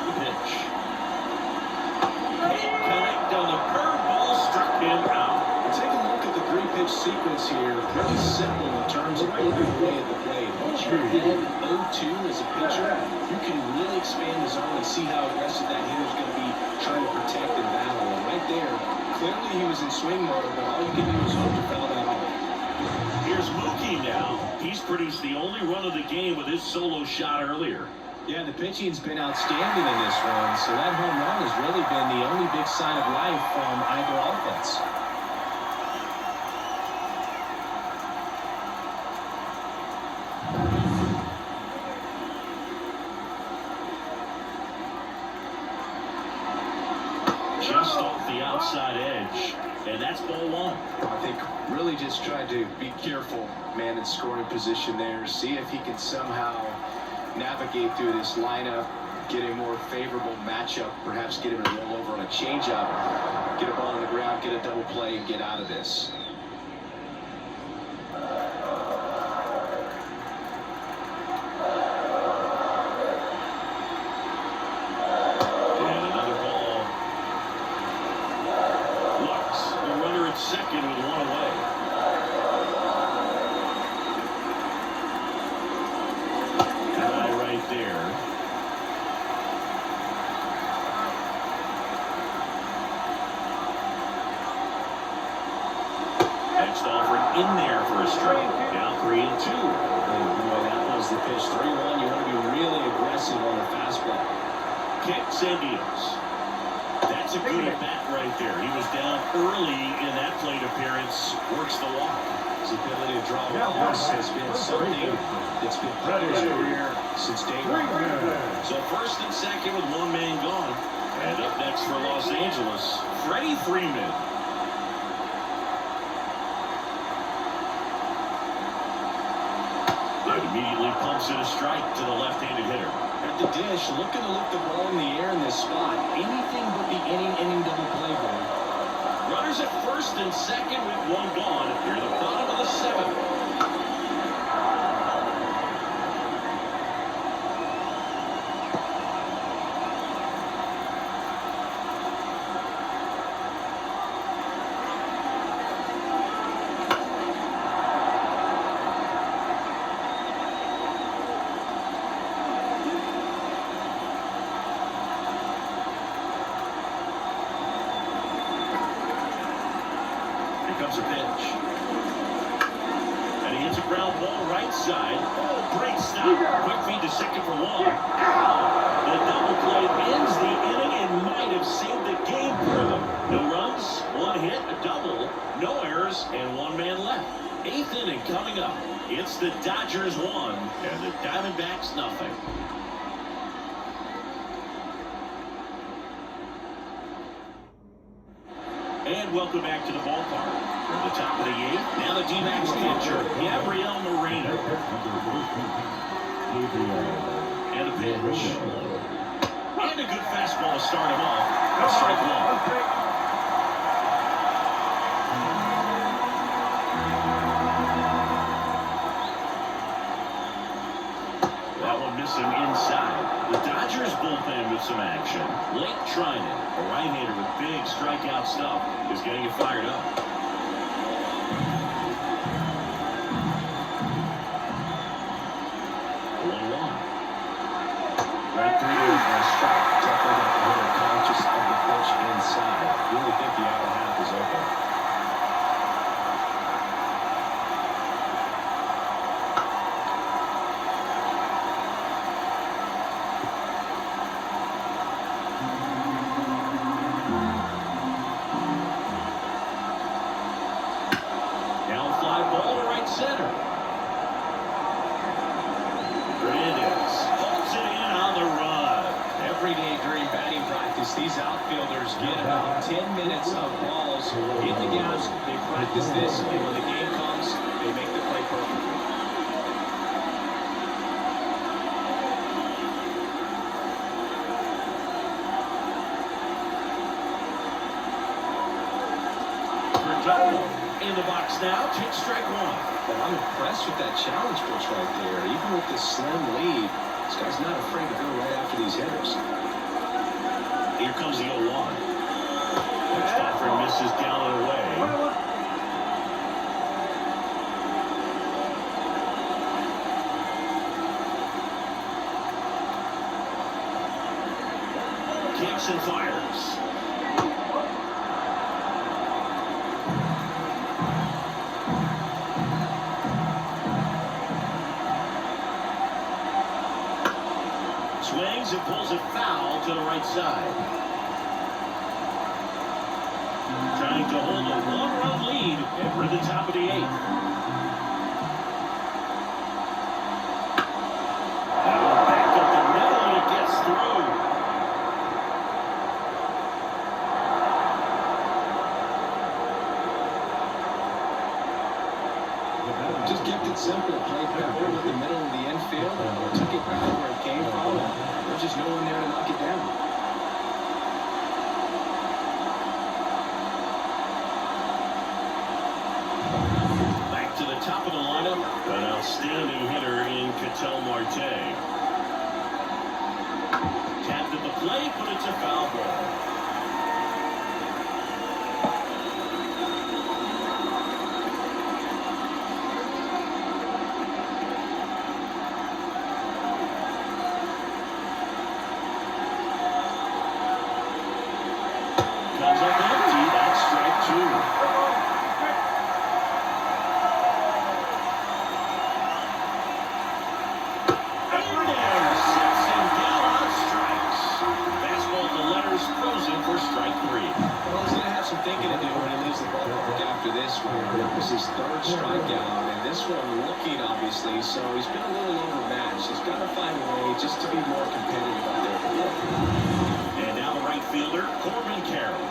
The pitch. Can't connect on the curveball, struck him out. Take a look at the three-pitch sequence here. Pretty simple in terms of moving away at the plate. Once you're in 0-2 as a pitcher, you can really expand the zone and see how aggressive that hitter's going to be trying to protect and battle. And right there, clearly he was in swing mode, but all you can do is hope to foul that off. Here's Mookie now. He's produced the only run of the game with his solo shot earlier. Yeah, the pitching's been outstanding in this one, so that home run has really been the only big sign of life from either offense. Just off the outside edge, and that's ball 1. I think really just tried to be careful, man, in scoring position there. See if he can somehow navigate through this lineup, get a more favorable matchup, perhaps get him to roll over on a changeup, get a ball on the ground, get a double play, and get out of this. Second with 1 away. Guy right there. Next offering in there for a strike. Now 3-2. And boy, that was the pitch. 3-1. You want to be really aggressive on the fastball. Kicks and deals. That's a good at-bat right there. He was down early in that plate appearance. Works the walk. His ability to draw walks has been something that's been part of his career since day one. So first and second with 1 man gone. And up next for Los Angeles, Freddie Freeman. And immediately pumps in a strike to the left-handed hitter. At the dish, looking to lift the ball in the air in this spot. Anything but the inning double play ball. Runners at first and second with 1 gone. Near the bottom of the 7th. Comes a pitch. And he hits a ground ball right side. Oh, great stop. Quick feed to second for 1. The double play ends the inning and might have saved the game for them. No runs, 1 hit, a double, no errors, and 1 man left. 8th inning coming up. It's the Dodgers 1 and the Diamondbacks nothing. And welcome back to the ballpark. From the top of the 8th, now the D-backs pitcher, Gabriel Moreno. And a pitch. And a good fastball to start him off. That's strike 1. Missing inside. The Dodgers bullpen with some action. Blake Trinan, a right-hander with big strikeout stuff, is getting it fired up. 1-1. Right through for a strike. Definitely got the hitter conscious of the pitch inside. Really think the outer half is open. got about 10 minutes of balls in the gaps. They practice this, and when the game comes, they make the play perfectly. In the box now, takes strike one. Well, I'm impressed with that challenge pitch right there. Even with this slim lead, this guy's not afraid to go right after these hitters. Here comes the 0-1. Pitch offering misses down and away. Kicks and fires. Swings and pulls it foul to the right side. Trying to hold a one-run lead over the top of the 8th. Now back up the middle and it gets through. Just kept it simple. Played back over the middle of the infield and took it back where it came from. There's just no one there to knock it down. Back to the top of the lineup, an outstanding hitter in Ketel Marte. Tapped at the plate, but it's a foul ball. Comes up empty, that's strike 2. Hernandez sits him down on strikes. Fastball at the letters, frozen for strike 3. Well, he's going to have some thinking to do when he leaves the ballpark after this one. That was his 3rd strikeout, and this one looking, obviously, so he's been a little overmatched. He's got to find a way just to be more competitive out there. And now the right fielder, Corbin Carroll.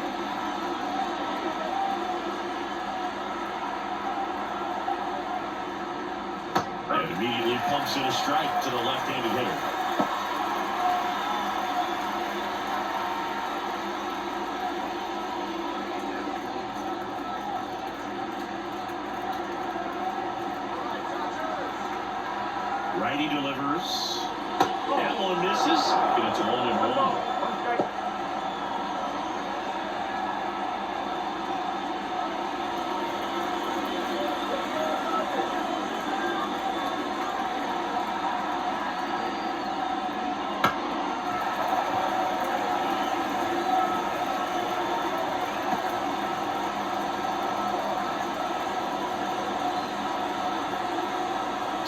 And immediately pumps in a strike to the left-handed hitter. Righty delivers. That one misses. And it's 1-1.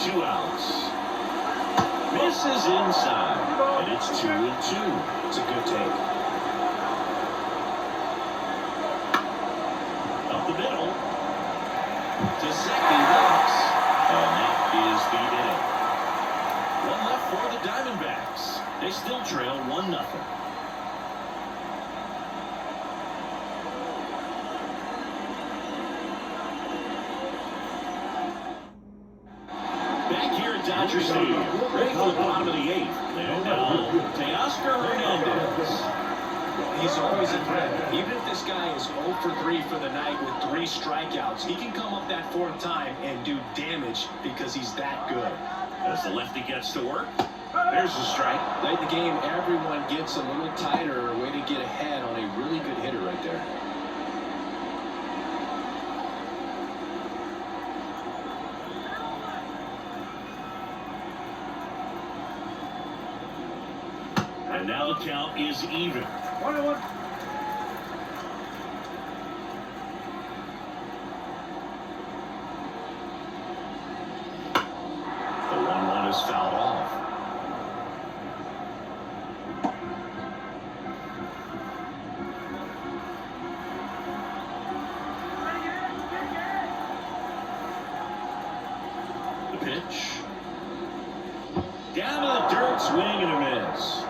Two outs. Misses inside, and it's 2-2. It's a good take. Up the middle. To second, walks. And that is the inning. One left for the Diamondbacks. They still trail 1-0. Back here at Dodger Stadium, ready for the bottom of the 8th. And now, Teoscar Hernandez. He's always a threat. Even if this guy is 0 for 3 for the night with 3 strikeouts, he can come up that 4th time and do damage because he's that good. As the lefty gets to work, there's the strike. Late in the game, everyone gets a little tighter, a way to get ahead on a really good hitter right there. And now the count is even. 1-1. The 1-1 is fouled off. The pitch. Down to the dirt, swing and a miss.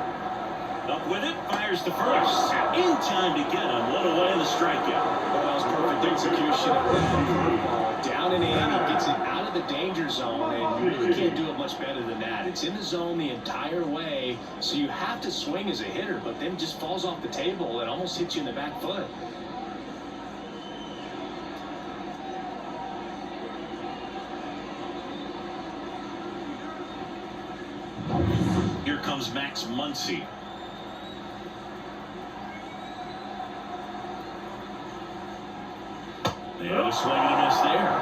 Up with it, fires to first. In time to get him. One away in the strikeout. Well, that was perfect execution of that curveball. Down and in, he gets it out of the danger zone, and you really can't do it much better than that. It's in the zone the entire way, so you have to swing as a hitter, but then just falls off the table and almost hits you in the back foot. Here comes Max Muncy. And a swing and a miss there.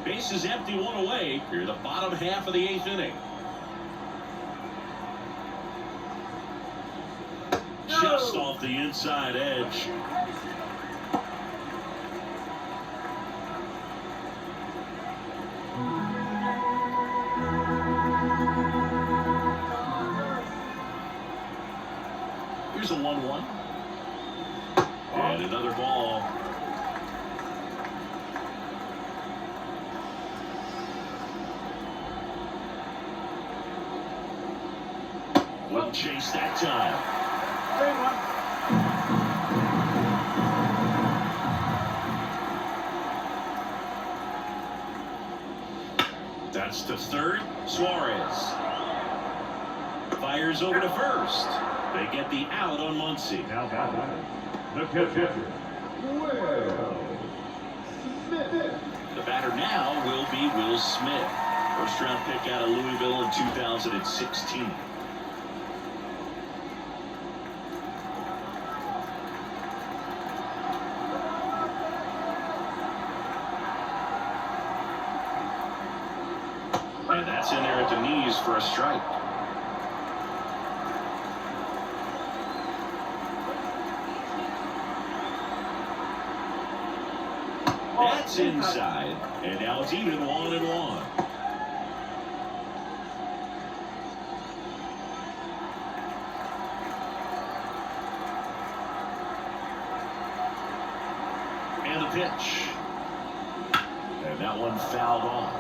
Base is empty, one away. Here, the bottom half of the 8th inning. Just off the inside edge. Here's a 1-1. And another ball. Wouldn't chase that time. That's to third. Suarez fires over to first. They get the out on Muncy. Now batting, the catcher, Will Smith. The batter now will be Will Smith. First round pick out of Louisville in 2016. And that's in there at the knees for a strike. That's inside, and now it's even 1-1. And the pitch. And that one fouled off.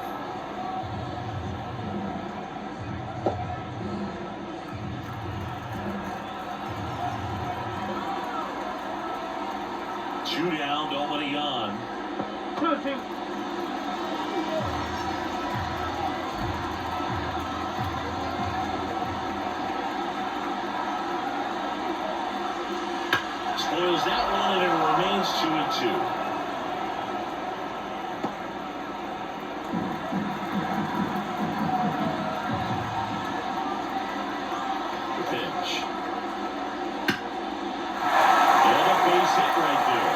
Two down, nobody on. Spoils that one, and it remains 2-2. The pitch. And a base hit right there.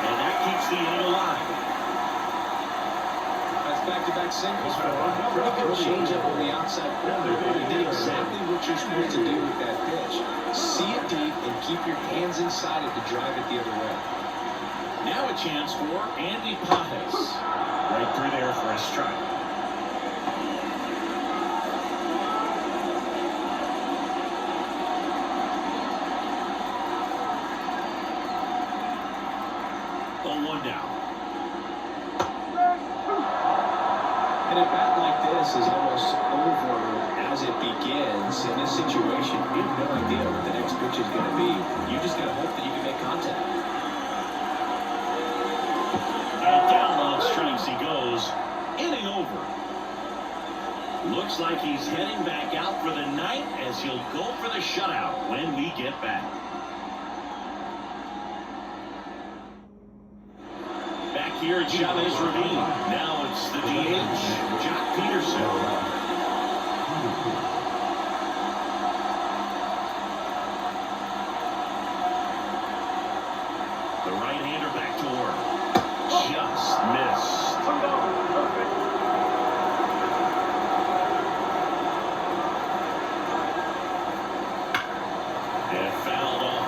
And that keeps the inning alive. That's back-to-back singles for him. Pretty good changeup on the outside corner, but he did exactly what you're supposed to do with that pitch. See it deep and keep your hands inside it to drive it the other way. Now a chance for Andy Pajes. Right through there for a strike. One down. And a bat like this is almost over as it begins. In this situation, you have no idea what the next pitch is going to be. You just got to hope that you can make contact. And down on strikes he goes. Inning over. Looks like he's heading back out for the night as he'll go for the shutout when we get back. Here at Chavez Ravine. Now it's the DH, Jock Peterson. The right-hander back to work. Just missed. And fouled off.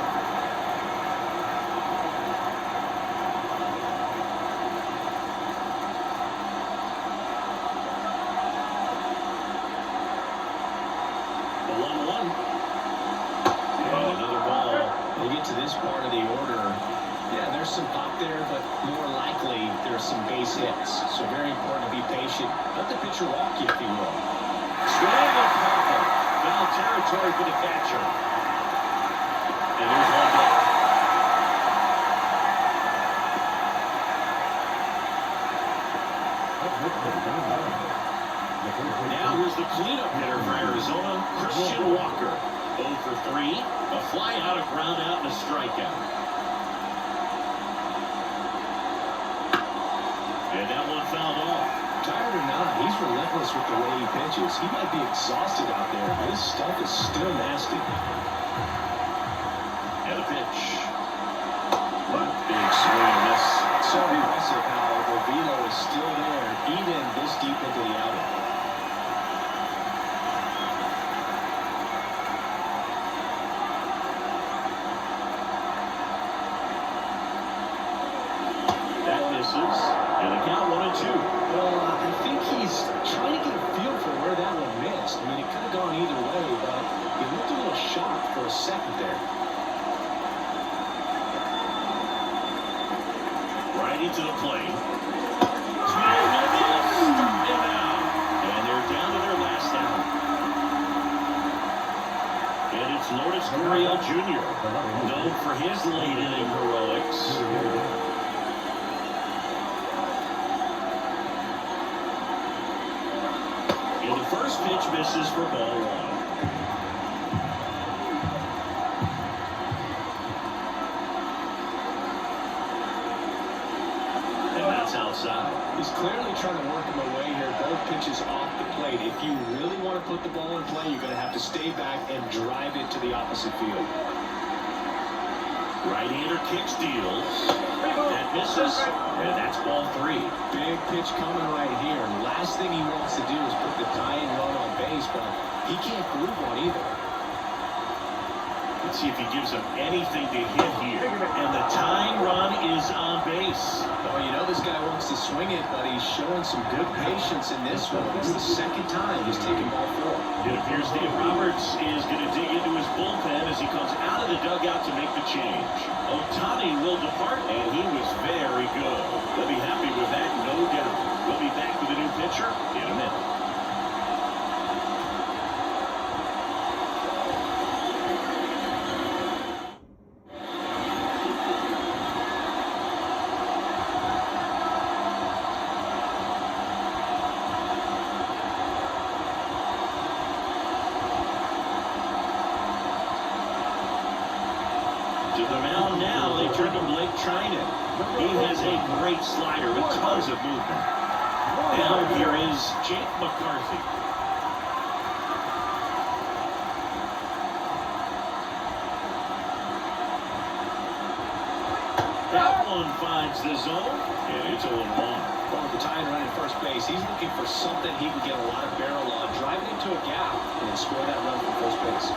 To this part of the order, Yeah, there's some pop there, but more likely there's some base hits. So very important to be patient. Let the pitcher walk you, if you will. Swing and pop. Foul territory for the catcher. And there's one back. Now here's the cleanup hitter for Arizona, Christian Walker. 0 for 3, a fly out, a ground out, and a strikeout. And that one fouled off. Tired or not, he's relentless with the way he pitches. He might be exhausted out there, but his stuff is still nasty. And a pitch. Big swing and miss. So impressive how the velo is still there, even this deep into the outing. That misses. And the count 1-2. Well, I think he's trying to get a feel for where that one missed. I mean, it could have gone either way, but he looked a little shocked for a second there. Righty to the plate. Swing and miss. And out. And they're down to their last out. And it's Lourdes Gurriel Jr., known for his late inning heroics. And the first pitch misses for ball one. And that's outside. He's clearly trying to work him away here. Both pitches off the plate. If you really want to put the ball in play, you're going to have to stay back and drive it to the opposite field. Right-hander kicks, deals. That misses, and that's ball 3. Big pitch coming right here. Last thing he wants to do is put the tying run on base, but he can't prove one either. Let's see if he gives him anything to hit here. And the tying run is on base. Oh, you know this guy wants to swing it, but he's showing some good patience in this one. It's the second time he's taken ball 4. It appears Dave Roberts is going to dig into his bullpen as he comes out of the dugout to make the change. Ohtani will depart, and he was very good. They'll be happy with that, no doubt. We'll be back with a new pitcher in a minute. To the mound now, they turn to Blake Trinan. He has a great slider with tons of movement. Now here is Jake McCarthy. That one finds the zone, and it's 0-1. Well, with the tying run at first base, he's looking for something he can get a lot of barrel on, drive it into a gap, and score that run from first base.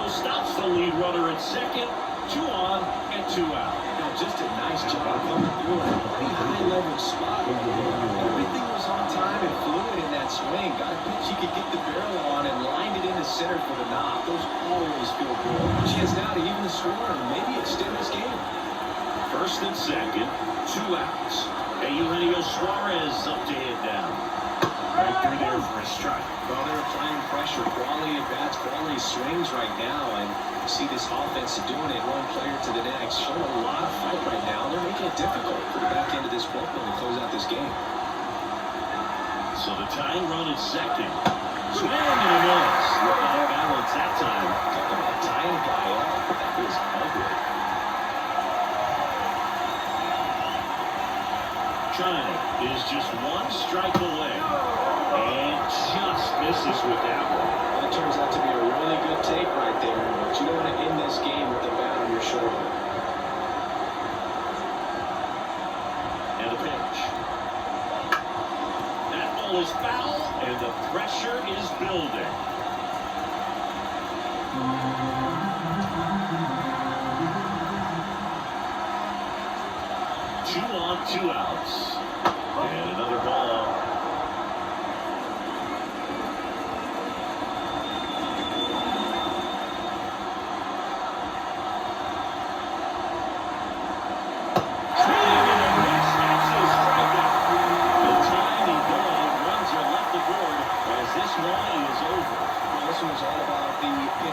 Stops the lead runner at second. 2 on and 2 out. Now, just a nice job coming through in a pretty high-level spot. Everything was on time and fluid in that swing. Got a pitch he could get the barrel on and lined it into center for the knock. Those always feel good. Chance now to even the score and maybe extend this game. First and second, 2 outs. And Eugenio Suarez up to hit down. Right through there for a strike. Well, they're applying pressure. Quality at bats, quality swings right now. And you see this offense doing it one player to the next. Showing a lot of fight right now. They're making it difficult for the back end of this bullpen to close out this game. So the tying run at second. Swing and a miss. Off balance that time. Talk about tying a guy up. That was ugly. China is just 1 strike away. And just misses with that one. That turns out to be a really good take right there. But you don't want to end this game with the bat on your shoulder. And the pitch. That ball is foul, and the pressure is building. 2 on, 2 outs. And another ball.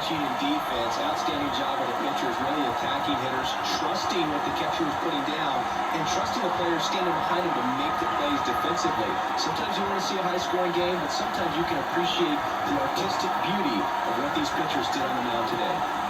And defense, outstanding job of the pitchers, really attacking hitters, trusting what the catcher was putting down, and trusting the players standing behind him to make the plays defensively. Sometimes you want to see a high-scoring game, but sometimes you can appreciate the artistic beauty of what these pitchers did on the mound today.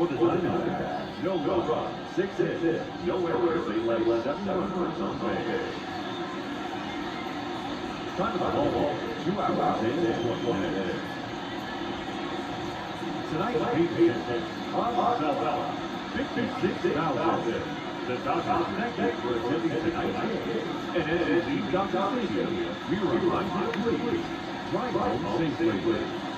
For the Diamondbacks, no run, 6 hits, no errors, they led 7 runners on base. Time of the ball, 2 hours and 20 minutes. Tonight, the Patriots on Bella, 56,000. The Dodgers connected for attending tonight's game. And as you leave Dodger Stadium, we remind you, please, drive home safely.